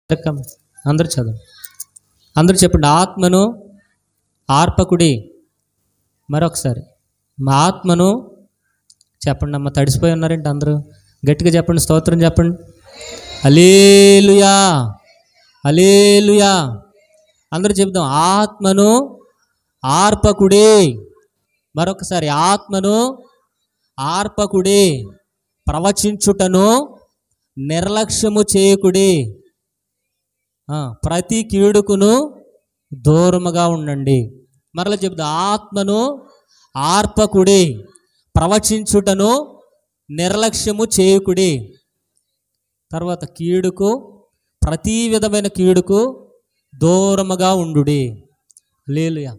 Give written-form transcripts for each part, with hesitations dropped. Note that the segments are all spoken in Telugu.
అందరూ చదువు, అందరూ చెప్పండి. ఆత్మను ఆర్పకుడి. మరొకసారి మా ఆత్మను చెప్పండి. అమ్మ తడిసిపోయి ఉన్నారేంటి అందరూ? గట్టిగా చెప్పండి, స్తోత్రం చెప్పండి. హల్లెలూయా, హల్లెలూయా. అందరూ చెప్దాం, ఆత్మను ఆర్పకుడి. మరొకసారి, ఆత్మను ఆర్పకుడి, ప్రవచించుటను నిర్లక్ష్యము చేయకుడి, ప్రతి కీడుకును దూరముగా ఉండండి. మరలా చెప్దాం, ఆత్మను ఆర్పకుడి, ప్రవచించుటను నిర్లక్ష్యము చేయకుడి. తర్వాత కీడుకు, ప్రతి విధమైన కీడుకు దూరముగా ఉండుడి. హల్లెలూయా.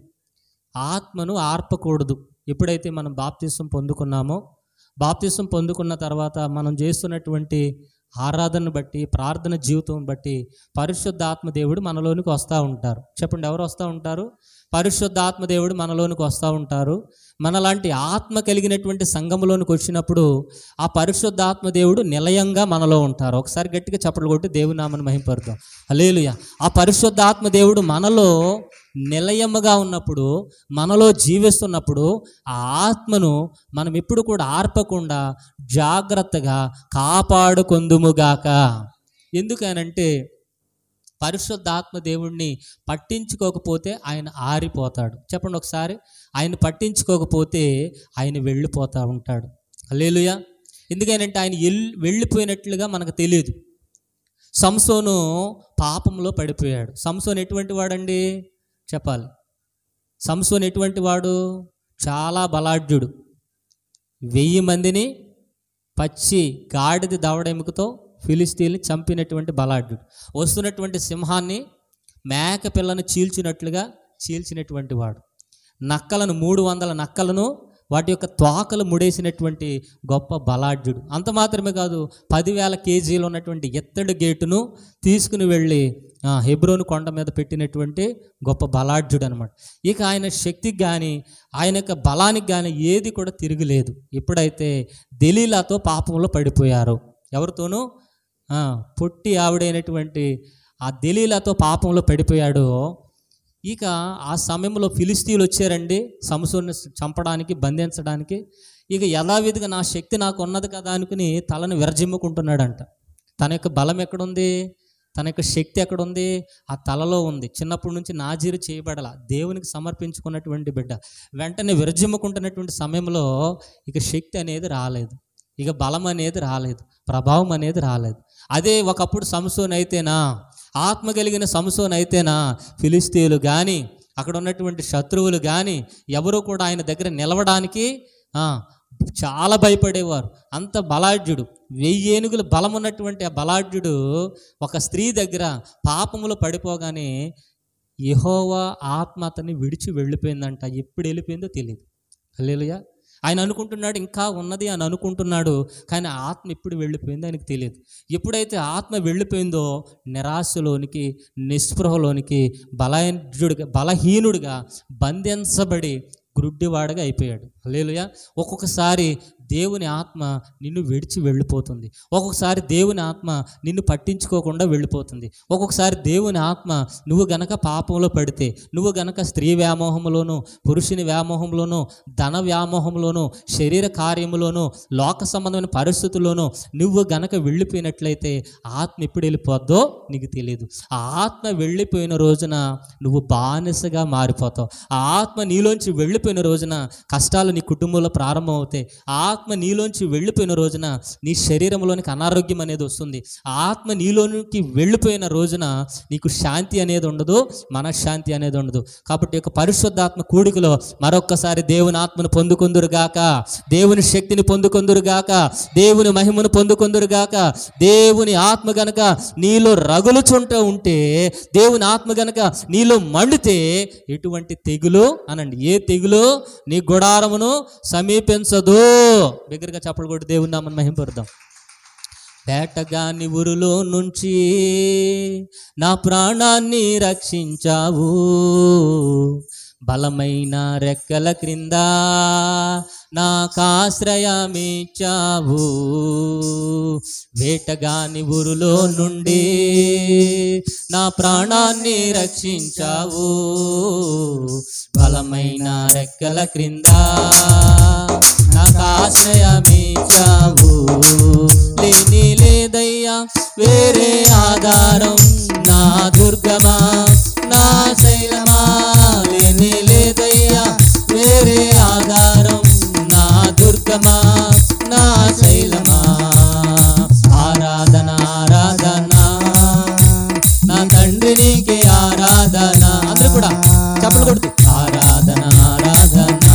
ఆత్మను ఆర్పకూడదు. ఎప్పుడైతే మనం బాప్తిసం పొందుకున్నామో, బాప్తిసం పొందుకున్న తర్వాత మనం చేస్తున్నటువంటి ఆరాధనను బట్టి, ప్రార్థన జీవితం బట్టి పరిశుద్ధాత్మ దేవుడు మనలోనికి వస్తూ ఉంటారు. చెప్పండి, ఎవరు వస్తూ ఉంటారు? పరిశుద్ధాత్మ దేవుడు మనలోనికి వస్తూ ఉంటారు. మనలాంటి ఆత్మ కలిగినటువంటి సంఘములోనికి వచ్చినప్పుడు ఆ పరిశుద్ధాత్మ దేవుడు నిలయంగా మనలో ఉంటారు. ఒకసారి గట్టిగా చప్పట్లు కొట్టి దేవుని నామమును మహిమపరుద్దాం. హల్లెలూయా. ఆ పరిశుద్ధాత్మ దేవుడు మనలో నిలయముగా ఉన్నప్పుడు, మనలో జీవిస్తున్నప్పుడు ఆ ఆత్మను మనం ఎప్పుడు కూడా ఆర్పకుండా జాగ్రత్తగా కాపాడుకొందుముగాక. ఎందుకనంటే పరిశుద్ధాత్మ దేవుణ్ణి పట్టించుకోకపోతే ఆయన ఆరిపోతాడు. చెప్పండి ఒకసారి, ఆయన పట్టించుకోకపోతే ఆయన వెళ్ళిపోతూ ఉంటాడు. హల్లెలూయా. ఎందుకనంటే ఆయన వెళ్ళిపోయినట్లుగా మనకు తెలియదు. సంసోను పాపంలో పడిపోయాడు. సంసోను ఎటువంటి వాడండి చెప్పాలి? సంసోను ఎటువంటి వాడు? చాలా బలాఢ్యుడు. 1000 మందిని పచ్చి గాడిద దవడెముకతో ఫిలిస్తీన్ని చంపినటువంటి బలాఢ్యుడు. వస్తున్నటువంటి సింహాన్ని, మేక పిల్లను చీల్చినట్లుగా చీల్చినటువంటి వాడు. నక్కలను, 300 నక్కలను వాటి యొక్క తోకలు ముడేసినటువంటి గొప్ప బలాఢ్యుడు. అంత మాత్రమే కాదు, 10,000 కేజీలు ఉన్నటువంటి ఎత్తడి గేటును తీసుకుని వెళ్ళి హెబ్రోను కొండ మీద పెట్టినటువంటి గొప్ప బలాఢ్యుడు అనమాట. ఇక ఆయన శక్తికి కానీ, ఆయన యొక్క బలానికి కానీ ఏది కూడా తిరగలేదు. ఎప్పుడైతే దెలీలాతో పాపంలో పడిపోయారో, ఎవరితోనూ పొట్టి ఆవిడైనటువంటి ఆ దెలీలాతో పాపంలో పడిపోయాడో, ఇక ఆ సమయంలో ఫిలిస్తీన్లు వచ్చారండి సంసోన్ని చంపడానికి, బంధించడానికి. ఇక యథావిధిగా నా శక్తి నాకు ఉన్నది కదా అనుకుని తలను విరజిమ్ముకుంటున్నాడంట. తన యొక్క బలం ఎక్కడుంది? తన యొక్క శక్తి ఎక్కడుంది? ఆ తలలో ఉంది. చిన్నప్పటి నుంచి నాజీరు చేయబడాల, దేవునికి సమర్పించుకున్నటువంటి బిడ్డ. వెంటనే విరజిమ్ముకుంటున్నటువంటి సమయంలో ఇక శక్తి అనేది రాలేదు, ఇక బలం అనేది రాలేదు, ప్రభావం అనేది రాలేదు. అదే ఒకప్పుడు సంసోన్ అయితేనా, ఆత్మ కలిగిన సంసోన్ అయితేనా, ఫిలిస్తీన్లు కానీ, అక్కడ ఉన్నటువంటి శత్రువులు కానీ ఎవరు కూడా ఆయన దగ్గర నిలవడానికి చాలా భయపడేవారు. అంత బలాఢ్యుడు, 1000 ఏనుగుల బలం ఉన్నటువంటి ఆ బలాఢ్యుడు ఒక స్త్రీ దగ్గర పాపములో పడిపోగానే యెహోవా ఆత్మ అతన్ని విడిచి వెళ్ళిపోయిందంట. ఎప్పుడు వెళ్ళిపోయిందో తెలియదు. హల్లెలూయా. ఆయన అనుకుంటున్నాడు ఇంకా ఉన్నది అని అనుకుంటున్నాడు, కానీ ఆత్మ ఎప్పుడు వెళ్ళిపోయిందో ఆయనకు తెలియదు. ఎప్పుడైతే ఆత్మ వెళ్ళిపోయిందో నిరాశలోనికి, నిస్పృహలోనికి, బలహీనుడిగా బంధించబడి గ్రుడ్డివాడగా అయిపోయాడు. హల్లెలూయా. ఒక్కొక్కసారి దేవుని ఆత్మ నిన్ను విడిచి వెళ్ళిపోతుంది. ఒక్కొక్కసారి దేవుని ఆత్మ నిన్ను పట్టించుకోకుండా వెళ్ళిపోతుంది. ఒక్కొక్కసారి దేవుని ఆత్మ నువ్వు గనక పాపంలో పడితే, నువ్వు గనక స్త్రీ వ్యామోహంలోనూ, పురుషుని వ్యామోహంలోనూ, ధన వ్యామోహంలోనూ, శరీర కార్యములోనూ, లోక సంబంధమైన పరిస్థితుల్లోనూ నువ్వు గనక వెళ్ళిపోయినట్లయితే ఆత్మ ఎప్పుడు వెళ్ళిపోద్దో నీకు తెలియదు. ఆ ఆత్మ వెళ్ళిపోయిన రోజున నువ్వు బానిసగా మారిపోతావు. ఆ ఆత్మ నీలోంచి వెళ్ళిపోయిన రోజున కష్టాలు నీ కుటుంబంలో ప్రారంభం అవుతాయి. ఆత్మ నీలోంచి వెళ్ళిపోయిన రోజున నీ శరీరంలోనికి అనారోగ్యం అనేది వస్తుంది. ఆత్మ నీలోనికి వెళ్ళిపోయిన రోజున నీకు శాంతి అనేది ఉండదు, మనశ్శాంతి అనేది ఉండదు. కాబట్టి ఒక పరిశుద్ధాత్మ కూడికలో మరొక్కసారి దేవుని ఆత్మను పొందుకొందురుగాక, దేవుని శక్తిని పొందుకొందురుగాక, దేవుని మహిమను పొందుకొందురుగాక. దేవుని ఆత్మ గనక నీలో రగులుచుంటూ ఉంటే, దేవుని ఆత్మ గనక నీలో మండితే ఎటువంటి తెగులు అనండి, ఏ తెగులు నీ గుడారమును సమీపించదు. బిగ్గరగా చప్పట్లు కొట్టి దేవుని నామమును మహిమపరుద్దాం. వేటగాని ఊరులో నుంచి నా ప్రాణాన్ని రక్షించావు, బలమైన రెక్కల క్రింద నాకాశ్రయమిచ్చావు, వేటగాని ఊరులో నుండి నా ప్రాణాన్ని రక్షించావు, బలమైన రెక్కల క్రింద నాకాశ్రయమిచ్చావు. లేని లేదయ్యా వేరే ఆధారం, నా దుర్గమా నా శైలమా, లేని లేదయ్యా వేరే ఆధారం, నా దుర్గమా నా శైలమా. ఆరాధన ఆరాధన నా తండ్రి నీకే ఆరాధన. అందరూ కూడా చప్పట్లు కొడుతూ ఆరాధన ఆరాధన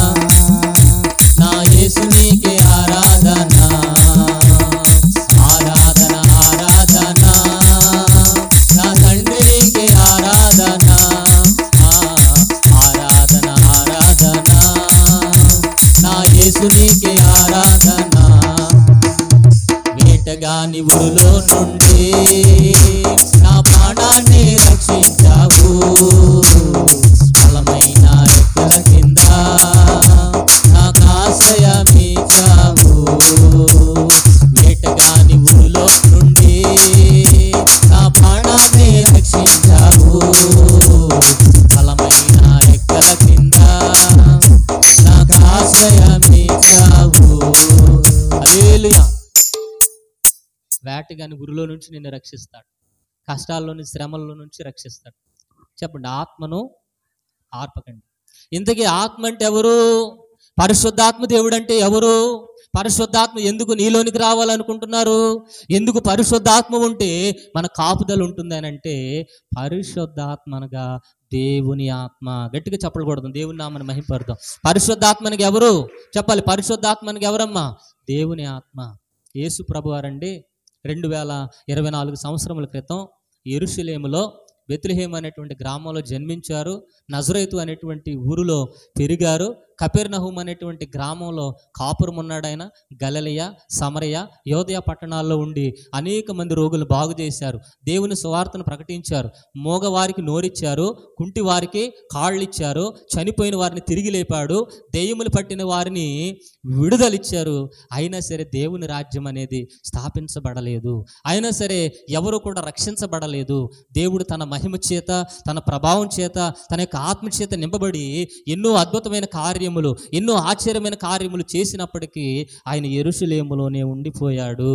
నా యేసు నీకే ఆరాధన. ఆరాధన ఆరాధన నా తండ్రి నీకే ఆరాధన. ఆరాధన ఆరాధన నా యేసు నీకే ఆరాధన. వేటగాని ఊరులో నుండి నా ప్రాణాన్ని రక్షించావు, బలమైన రెక్కల కింద నాకాశ్రయమిచ్చావు. వేటగాని ఊరులో నుండి నా ప్రాణాన్ని రక్షించావు, బలమైన రెక్కల కింద నాకాశ్రయమిచ్చావు. హల్లెలూయా. వేటగాని ఊరిలో నుంచి నిన్ను రక్షిస్తాడు, కష్టాల్లోని శ్రమల్లో నుంచి రక్షిస్తాడు. చెప్పండి, ఆత్మను ఆర్పకండి. ఇంతకీ ఆత్మ అంటే ఎవరు? పరిశుద్ధాత్మ దేవుడు అంటే ఎవరు? పరిశుద్ధాత్మ ఎందుకు నీలోనికి రావాలనుకుంటున్నారు? ఎందుకు పరిశుద్ధాత్మ ఉంటే మన కాపుదల ఉంటుంది అని అంటే, పరిశుద్ధాత్మ అనగా దేవుని ఆత్మ. గట్టిగా చప్పలు కొడదాం, దేవుని నామని మహిమపడదాం. పరిశుద్ధాత్మనికి ఎవరు చెప్పాలి? పరిశుద్ధాత్మనికి ఎవరమ్మా? దేవుని ఆత్మ. యేసు ప్రభువారండి 2024 సంవత్సరముల క్రితం యెరూషలేములో బెత్లెహేము అనేటువంటి గ్రామంలో జన్మించారు. నజరేతు అనేటువంటి ఊరిలో పెరిగారు. కపెర్నహూము అనేటువంటి గ్రామంలో కాపురం ఉన్నాడు ఆయన. గలిలయ, సమరయ, యోదయ పట్టణాల్లో ఉండి అనేక మంది రోగులు బాగు చేశారు. దేవుని సువార్తను ప్రకటించారు. మోగవారికి నోరిచ్చారు, కుంటి వారికి కాళ్ళు ఇచ్చారు, చనిపోయిన వారిని తిరిగి లేపాడు, దెయ్యములు పట్టిన వారిని విడుదలిచ్చారు. అయినా సరే దేవుని రాజ్యం అనేది స్థాపించబడలేదు. అయినా సరే ఎవరు కూడా రక్షించబడలేదు. దేవుడు తన మహిమ చేత, తన ప్రభావం చేత, తన యొక్క ఆత్మ చేత నింపబడి ఎన్నో అద్భుతమైన కార్యములు, ఎన్నో ఆశ్చర్యమైన కార్యములు చేసినప్పటికీ ఆయన యెరూషలేములోనే ఉండిపోయాడు.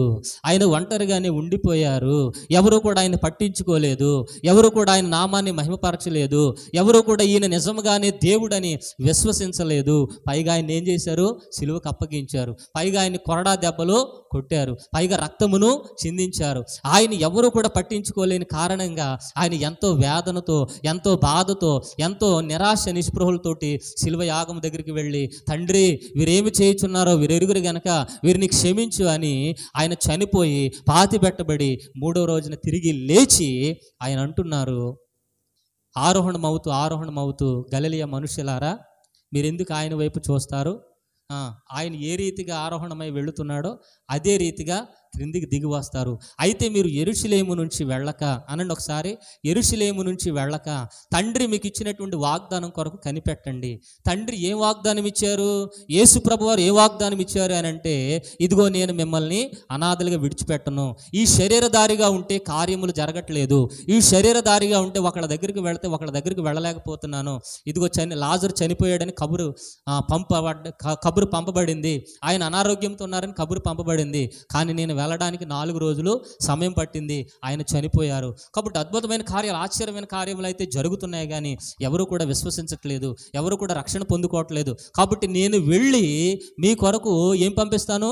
ఆయన ఒంటరిగానే ఉండిపోయారు. ఎవరు కూడా ఆయన పట్టించుకోలేదు. ఎవరు కూడా ఆయన నామాన్ని మహిమపరచలేదు. ఎవరు కూడా ఈయన నిజంగానే దేవుడని విశ్వసించలేదు. పైగా ఆయన ఏం చేశారు? సిలువకు అప్పగించారు. పైగా ఆయన కొరడా దెబ్బలు కొట్టారు. పైగా రక్తమును చిందించారు. ఆయన ఎవరు కూడా పట్టించుకోలేని కారణంగా ఆయన ఎంతో వేదనతో, ఎంతో బాధతో, ఎంతో నిరాశ నిస్పృహలతోటి శిలువ యాగం దగ్గరికి వెళ్ళి, తండ్రి వీరేమి చేయుచున్నారో వీరెరుగురు గనక వీరిని క్షమించు అని ఆయన చనిపోయి పాతి పెట్టబడి 3వ రోజున తిరిగి లేచి ఆయన అంటున్నారు, ఆరోహణమవుతూ గలిలయ మనుషులారా, మీరెందుకు ఆయన వైపు చూస్తారు? ఆయన ఏ రీతిగా ఆరోహణమై వెళుతున్నాడో అదే రీతిగా క్రిందికి దిగి వస్తారు. అయితే మీరు యెరూషలేము నుంచి వెళ్ళక, అనండి ఒకసారి, యెరూషలేము నుంచి వెళ్ళక తండ్రి మీకు ఇచ్చినటువంటి వాగ్దానం కొరకు కనిపెట్టండి. తండ్రి ఏం వాగ్దానం ఇచ్చారు? యేసు ప్రభువారు ఏ వాగ్దానం ఇచ్చారు అని అంటే, ఇదిగో నేను మిమ్మల్ని అనాథలుగా విడిచిపెట్టను. ఈ శరీరధారిగా ఉంటే కార్యములు జరగట్లేదు. ఈ శరీరధారిగా ఉంటే ఒకళ్ళ దగ్గరికి వెళితే ఒకళ్ళ దగ్గరికి వెళ్ళలేకపోతున్నాను. ఇదిగో లాజరు చనిపోయాడని కబురు పంపబడింది. ఆయన అనారోగ్యంతో ఉన్నారని కబురు పంపబడింది. కానీ నేను వెళ్ళడానికి 4 రోజులు సమయం పట్టింది. ఆయన చనిపోయారు. కాబట్టి అద్భుతమైన కార్యాలు, ఆశ్చర్యమైన కార్యములు అయితే జరుగుతున్నాయి, కానీ ఎవరు కూడా విశ్వసించట్లేదు. ఎవరు కూడా రక్షణ పొందుకోవట్లేదు. కాబట్టి నేను వెళ్ళి మీ కొరకు ఏం పంపిస్తాను?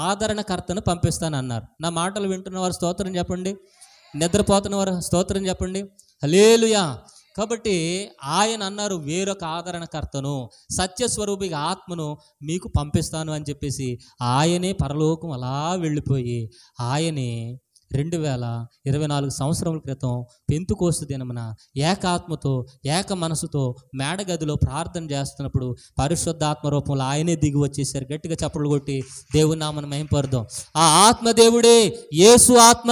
ఆదరణకర్తను పంపిస్తాను అన్నారు. నా మాటలు వింటున్న వారు స్తోత్రం చెప్పండి. నిద్రపోతున్న వారు స్తోత్రం చెప్పండి. హల్లెలూయా. కాబట్టి ఆయన అన్నారు, వేరొక ఆదరణకర్తను, సత్యస్వరూపిగా ఆత్మను మీకు పంపిస్తాను అని చెప్పేసి ఆయనే పరలోకం అలా వెళ్ళిపోయి, ఆయనే 2024 సంవత్సరముల క్రితం పెంతుకోస్తు దినమున ఏకాత్మతో, ఏక మనసుతో మేడగదిలో ప్రార్థన చేస్తున్నప్పుడు పరిశుద్ధాత్మ రూపంలో ఆయనే దిగి వచ్చేసారు. గట్టిగా చప్పట్లు కొట్టి దేవుని నామమును మహిమపరుద్దాం. ఆ ఆత్మ దేవుడే, యేసు ఆత్మ.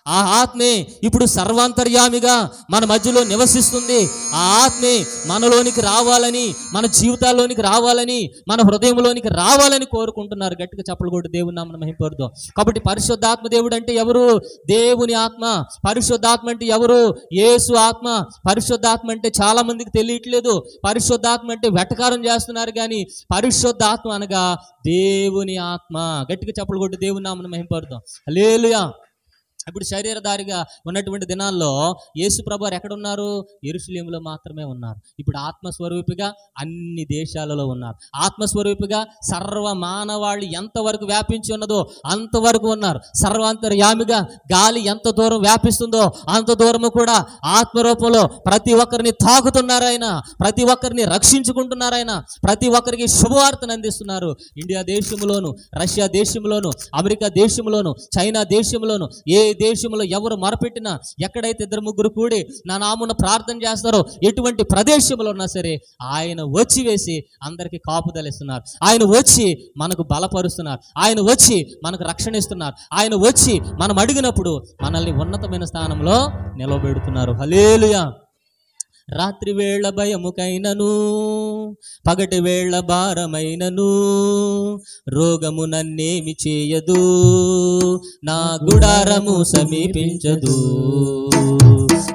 ఆ ఆత్మే ఇప్పుడు సర్వాంతర్యామిగా మన మధ్యలో నివసిస్తుంది. ఆ ఆత్మే మనలోనికి రావాలని, మన జీవితాల్లోనికి రావాలని, మన హృదయంలోనికి రావాలని కోరుకుంటున్నారు. గట్టిగా చప్పలు కొట్టి దేవుని నామమున మహిమపరుద్దాం. కాబట్టి పరిశుద్ధాత్మ దేవుడు అంటే ఎవరు? దేవుని ఆత్మ. పరిశుద్ధాత్మ అంటే ఎవరు? యేసు ఆత్మ. పరిశుద్ధాత్మ అంటే చాలా మందికి తెలియట్లేదు. పరిశుద్ధాత్మ అంటే వెటకారం చేస్తున్నారు, కానీ పరిశుద్ధాత్మ అనగా దేవుని ఆత్మ. గట్టిగా చప్పలు కొట్టి దేవుని నామమున మహిమపరుద్దాం. హల్లెలూయా. ఇప్పుడు శరీరధారిగా ఉన్నటువంటి దినాల్లో యేసు ప్రభువారు ఎక్కడ ఉన్నారు? యెరూషలేములో మాత్రమే ఉన్నారు. ఇప్పుడు ఆత్మస్వరూపిగా అన్ని దేశాలలో ఉన్నారు. ఆత్మస్వరూపిగా సర్వ మానవాళి ఎంతవరకు వ్యాపించి ఉన్నదో అంతవరకు ఉన్నారు. సర్వాంతర్యామిగా గాలి ఎంత దూరం వ్యాపిస్తుందో అంత దూరము కూడా ఆత్మరూపంలో ప్రతి ఒక్కరిని తాకుతున్నారు ఆయన. ప్రతి ఒక్కరిని రక్షించుకుంటున్నారు ఆయన. ప్రతి ఒక్కరికి శుభవార్తను అందిస్తున్నారు. ఇండియా దేశంలోను, రష్యా దేశంలోను, అమెరికా దేశంలోను, చైనా దేశంలోను, ఏ దేశంలో ఎవరు మొరపెట్టినా, ఎక్కడైతే ఇద్దరు ముగ్గురు కూడి నా నామమున ప్రార్థన చేస్తారో ఎటువంటి ప్రదేశంలో ఉన్నా సరే ఆయన వచ్చి వేసి అందరికీ కాపుదల ఇస్తున్నారు. ఆయన వచ్చి మనకు బలపరుస్తున్నారు. ఆయన వచ్చి మనకు రక్షణ ఇస్తున్నారు. ఆయన వచ్చి మనం అడిగినప్పుడు మనల్ని ఉన్నతమైన స్థానంలో నిలబెడుతున్నారు. హల్లెలూయా. రాత్రి వేళ భయముకైనను, పగటి వేళ భారమైనను, రోగము నన్నేమి చేయదు, నా గుడారము సమీపించదు.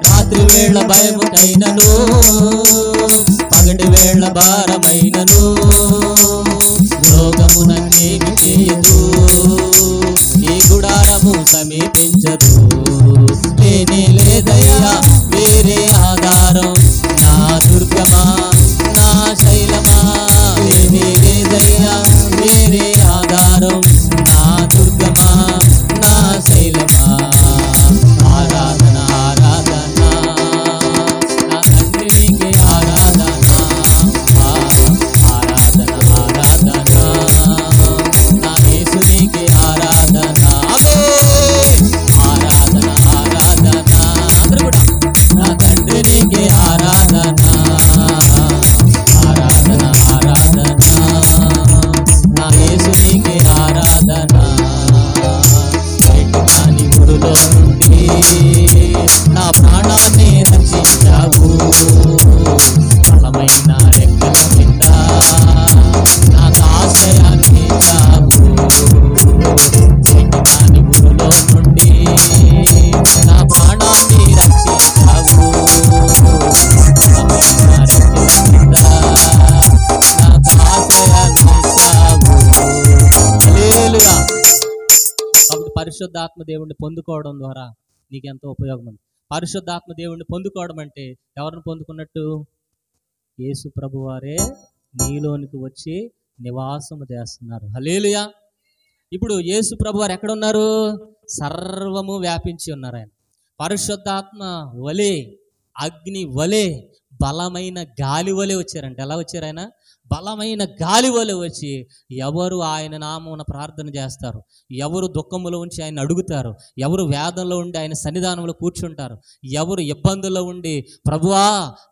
రాత్రి వేళ భయముకైనను, పగటి వేళ భారమైనను, రోగము నన్నేమి చేయదు, ఈ గుడారము సమీపించదు. లేనే లేదయ్యా వేరే ఆధారం, నా దుర్గమా, నా శైలమా. లేనే లేదయ్యా వేరే ఆధారం, నా దుర్గమా, నా శైలమా. ఆరాధన ఆరాధన నా తండ్రి నీకే ఆరాధన, ఆరాధన ఆరాధన నా యేసు నీకే ఆరాధన. ఆమేన్. ఆరాధన ఆరాధన అందరూ కూడా నా తండ్రి నీకే ఆరాధన, ఆరాధన ఆరాధన నా యేసు నీకే ఆరాధన. ఎటుకాని గురులో నుండి నా ప్రాణాన్ని రక్షించావు, బలమైన రెక్కల కింద నాకు ఆశ్రయాన్ని ఇచ్చావు. ఎటుకాని గురులో నుండి నా ప్రాణాన్ని రక్షించావు, బలమైన రెక్కల కింద నాకు ఆశ్రయాన్ని ఇచ్చావు. హల్లెలూయా. కాబట్టి పరిశుద్ధాత్మ దేవుణ్ణి పొందుకోవడం ద్వారా నీకెంతో ఉపయోగం ఉంది. పరిశుద్ధాత్మ దేవుణ్ణి పొందుకోవడం అంటే ఎవరిని పొందుకున్నట్టు? యేసు ప్రభువారే నీలోనికి వచ్చి నివాసము చేస్తున్నారు. హల్లెలూయా. ఇప్పుడు యేసు ప్రభువారు ఎక్కడ ఉన్నారు? సర్వము వ్యాపించి ఉన్నారు ఆయన. పరిశుద్ధాత్మ వలె, అగ్ని వలె, బలమైన గాలి వలె వచ్చారంట. ఎలా వచ్చారు ఆయన? బలమైన గాలి వలె వచ్చి ఎవరు ఆయన నామమున ప్రార్థన చేస్తారు, ఎవరు దుఃఖములో ఉంచి ఆయన అడుగుతారు, ఎవరు వేదనలో ఉండి ఆయన సన్నిధానంలో కూర్చుంటారు, ఎవరు ఇబ్బందుల్లో ఉండి ప్రభువా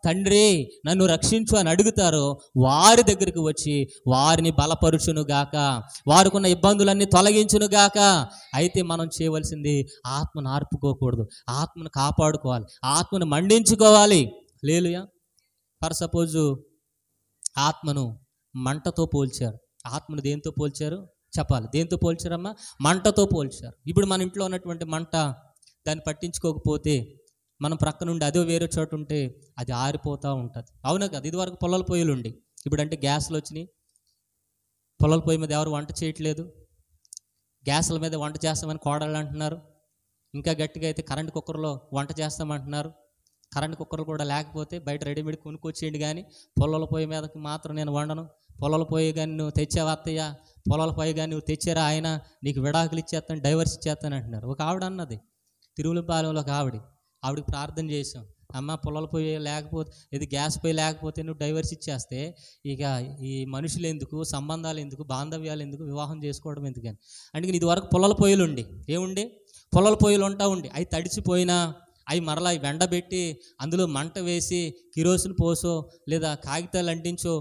తండ్రి నన్ను రక్షించు అని అడుగుతారో వారి దగ్గరికి వచ్చి వారిని బలపరుచునుగాక, వారికున్న ఇబ్బందులన్నీ తొలగించునుగాక. అయితే మనం చేయవలసింది ఆత్మను ఆర్పుకోకూడదు, ఆత్మను కాపాడుకోవాలి, ఆత్మను మండించుకోవాలి. హల్లెలూయా. ఫర్ సపోజు ఆత్మను మంటతో పోల్చారు. ఆత్మను దేంతో పోల్చారు చెప్పాలి? దేంతో పోల్చారమ్మా? మంటతో పోల్చారు. ఇప్పుడు మన ఇంట్లో ఉన్నటువంటి మంట దాన్ని పట్టించుకోకపోతే మనం ప్రక్క నుండి అదే వేరే చోటు ఉంటే అది ఆరిపోతూ ఉంటుంది. అవునా కదా? ఇదివరకు పొలాల పొయ్యిలు ఉండి, ఇప్పుడు అంటే గ్యాస్లు వచ్చినాయి. పొలాల పొయ్యి మీద ఎవరు వంట చేయట్లేదు, గ్యాస్ల మీద వంట చేస్తామని కోడళ్ళు అంటున్నారు. ఇంకా గట్టిగా అయితే కరెంట్ కుక్కర్లో వంట చేస్తామంటున్నారు. కరెంట్ కుక్కర్లు కూడా లేకపోతే బయట రెడీమేడ్ కొనుక్కొచ్చేయండి, కానీ పొలాల పొయ్యి మీదకి మాత్రం నేను వండను. పొలాల పొయ్యి కానీ నువ్వు తెచ్చావా అత్తయ్య, పొలాల పొయ్యి కానీ నువ్వు తెచ్చారా ఆయన, నీకు విడాకులు ఇచ్చేస్తాను, డైవర్స్ ఇచ్చేస్తాను అంటున్నారు. ఒక ఆవిడ అన్నది, తిరుమలపాలెంలో ఒక ఆవిడకి ప్రార్థన చేసాం, అమ్మ పొలాల పొయ్యి లేకపోతే, ఇది గ్యాస్ పొయ్యి లేకపోతే నువ్వు డైవర్స్ ఇచ్చేస్తే ఇక ఈ మనుషులు ఎందుకు, సంబంధాలు ఎందుకు, బాంధవ్యాలు ఎందుకు, వివాహం చేసుకోవడం ఎందుకని. అందుకని ఇది వరకు పొలాల పొయ్యిలు ఉండి ఏముండి పొలాల పొయ్యిలు ఉంటా ఉండి అవి తడిచిపోయినా అవి మరలా వెండబెట్టి అందులో మంట వేసి కిరోసిన్ పోసో లేదా కాగితాలు అంటించో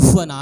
ఉఫ్ అని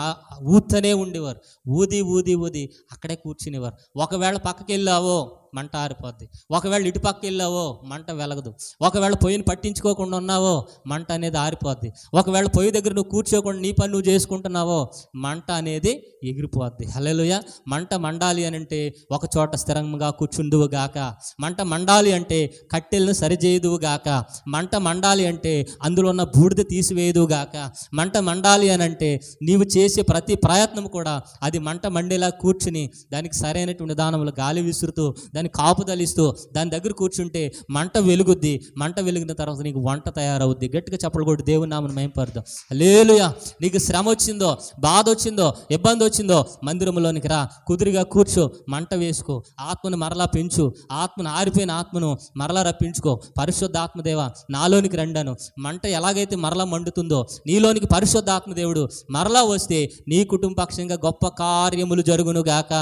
ఊతనే ఉండేవారు. ఊది ఊది ఊది అక్కడే కూర్చునేవారు. ఒకవేళ పక్కకి వెళ్ళావో మంట ఆరిపోద్ది. ఒకవేళ ఇటుపక్క వెళ్ళావో మంట వెలగదు. ఒకవేళ పొయ్యిని పట్టించుకోకుండా ఉన్నావో మంట అనేది ఆరిపోద్ది. ఒకవేళ పొయ్యి దగ్గర నువ్వు కూర్చోకుండా నీ పని నువ్వు చేసుకుంటున్నావో మంట అనేది ఎగిరిపోద్ది. హల్లెలూయా. మంట మండాలి అని అంటే ఒక చోట స్థిరంగా కూర్చుందువు గాక. మంట మండాలి అంటే కట్టెలను సరిచేయుదువు గాక. మంట మండాలి అంటే అందులో ఉన్న బూడిద తీసివేయుదువు గాక. మంట మండాలి అని అంటే నీవు చేసే ప్రతి ప్రయత్నం కూడా అది మంట మండేలా కూర్చుని దానికి సరైనటువంటి విధానంలో గాలి విసురుతూ దాన్ని కాపుదలిస్తూ దాని దగ్గర కూర్చుంటే మంట వెలుగుద్ది. మంట వెలిగిన తర్వాత నీకు వంట తయారవుద్ది. గట్టిగా చప్పలు కొట్టి దేవుని నామమును మహిమపరుద్దాం. హల్లెలూయా. నీకు శ్రమ వచ్చిందో, బాధ వచ్చిందో, ఇబ్బంది వచ్చిందో మందిరంలోనికి రా, కుదురుగా కూర్చో, మంట వేసుకో, ఆత్మను మరలా పెంచు, ఆత్మను ఆరిపోయిన ఆత్మను మరలా రప్పించుకో. పరిశుద్ధ ఆత్మదేవ నాలోనికి రండాను. మంట ఎలాగైతే మరలా మండుతుందో నీలోనికి పరిశుద్ధ ఆత్మదేవుడు మరలా వస్తే నీ కుటుంబ పక్షంగా గొప్ప కార్యములు జరుగునుగాక,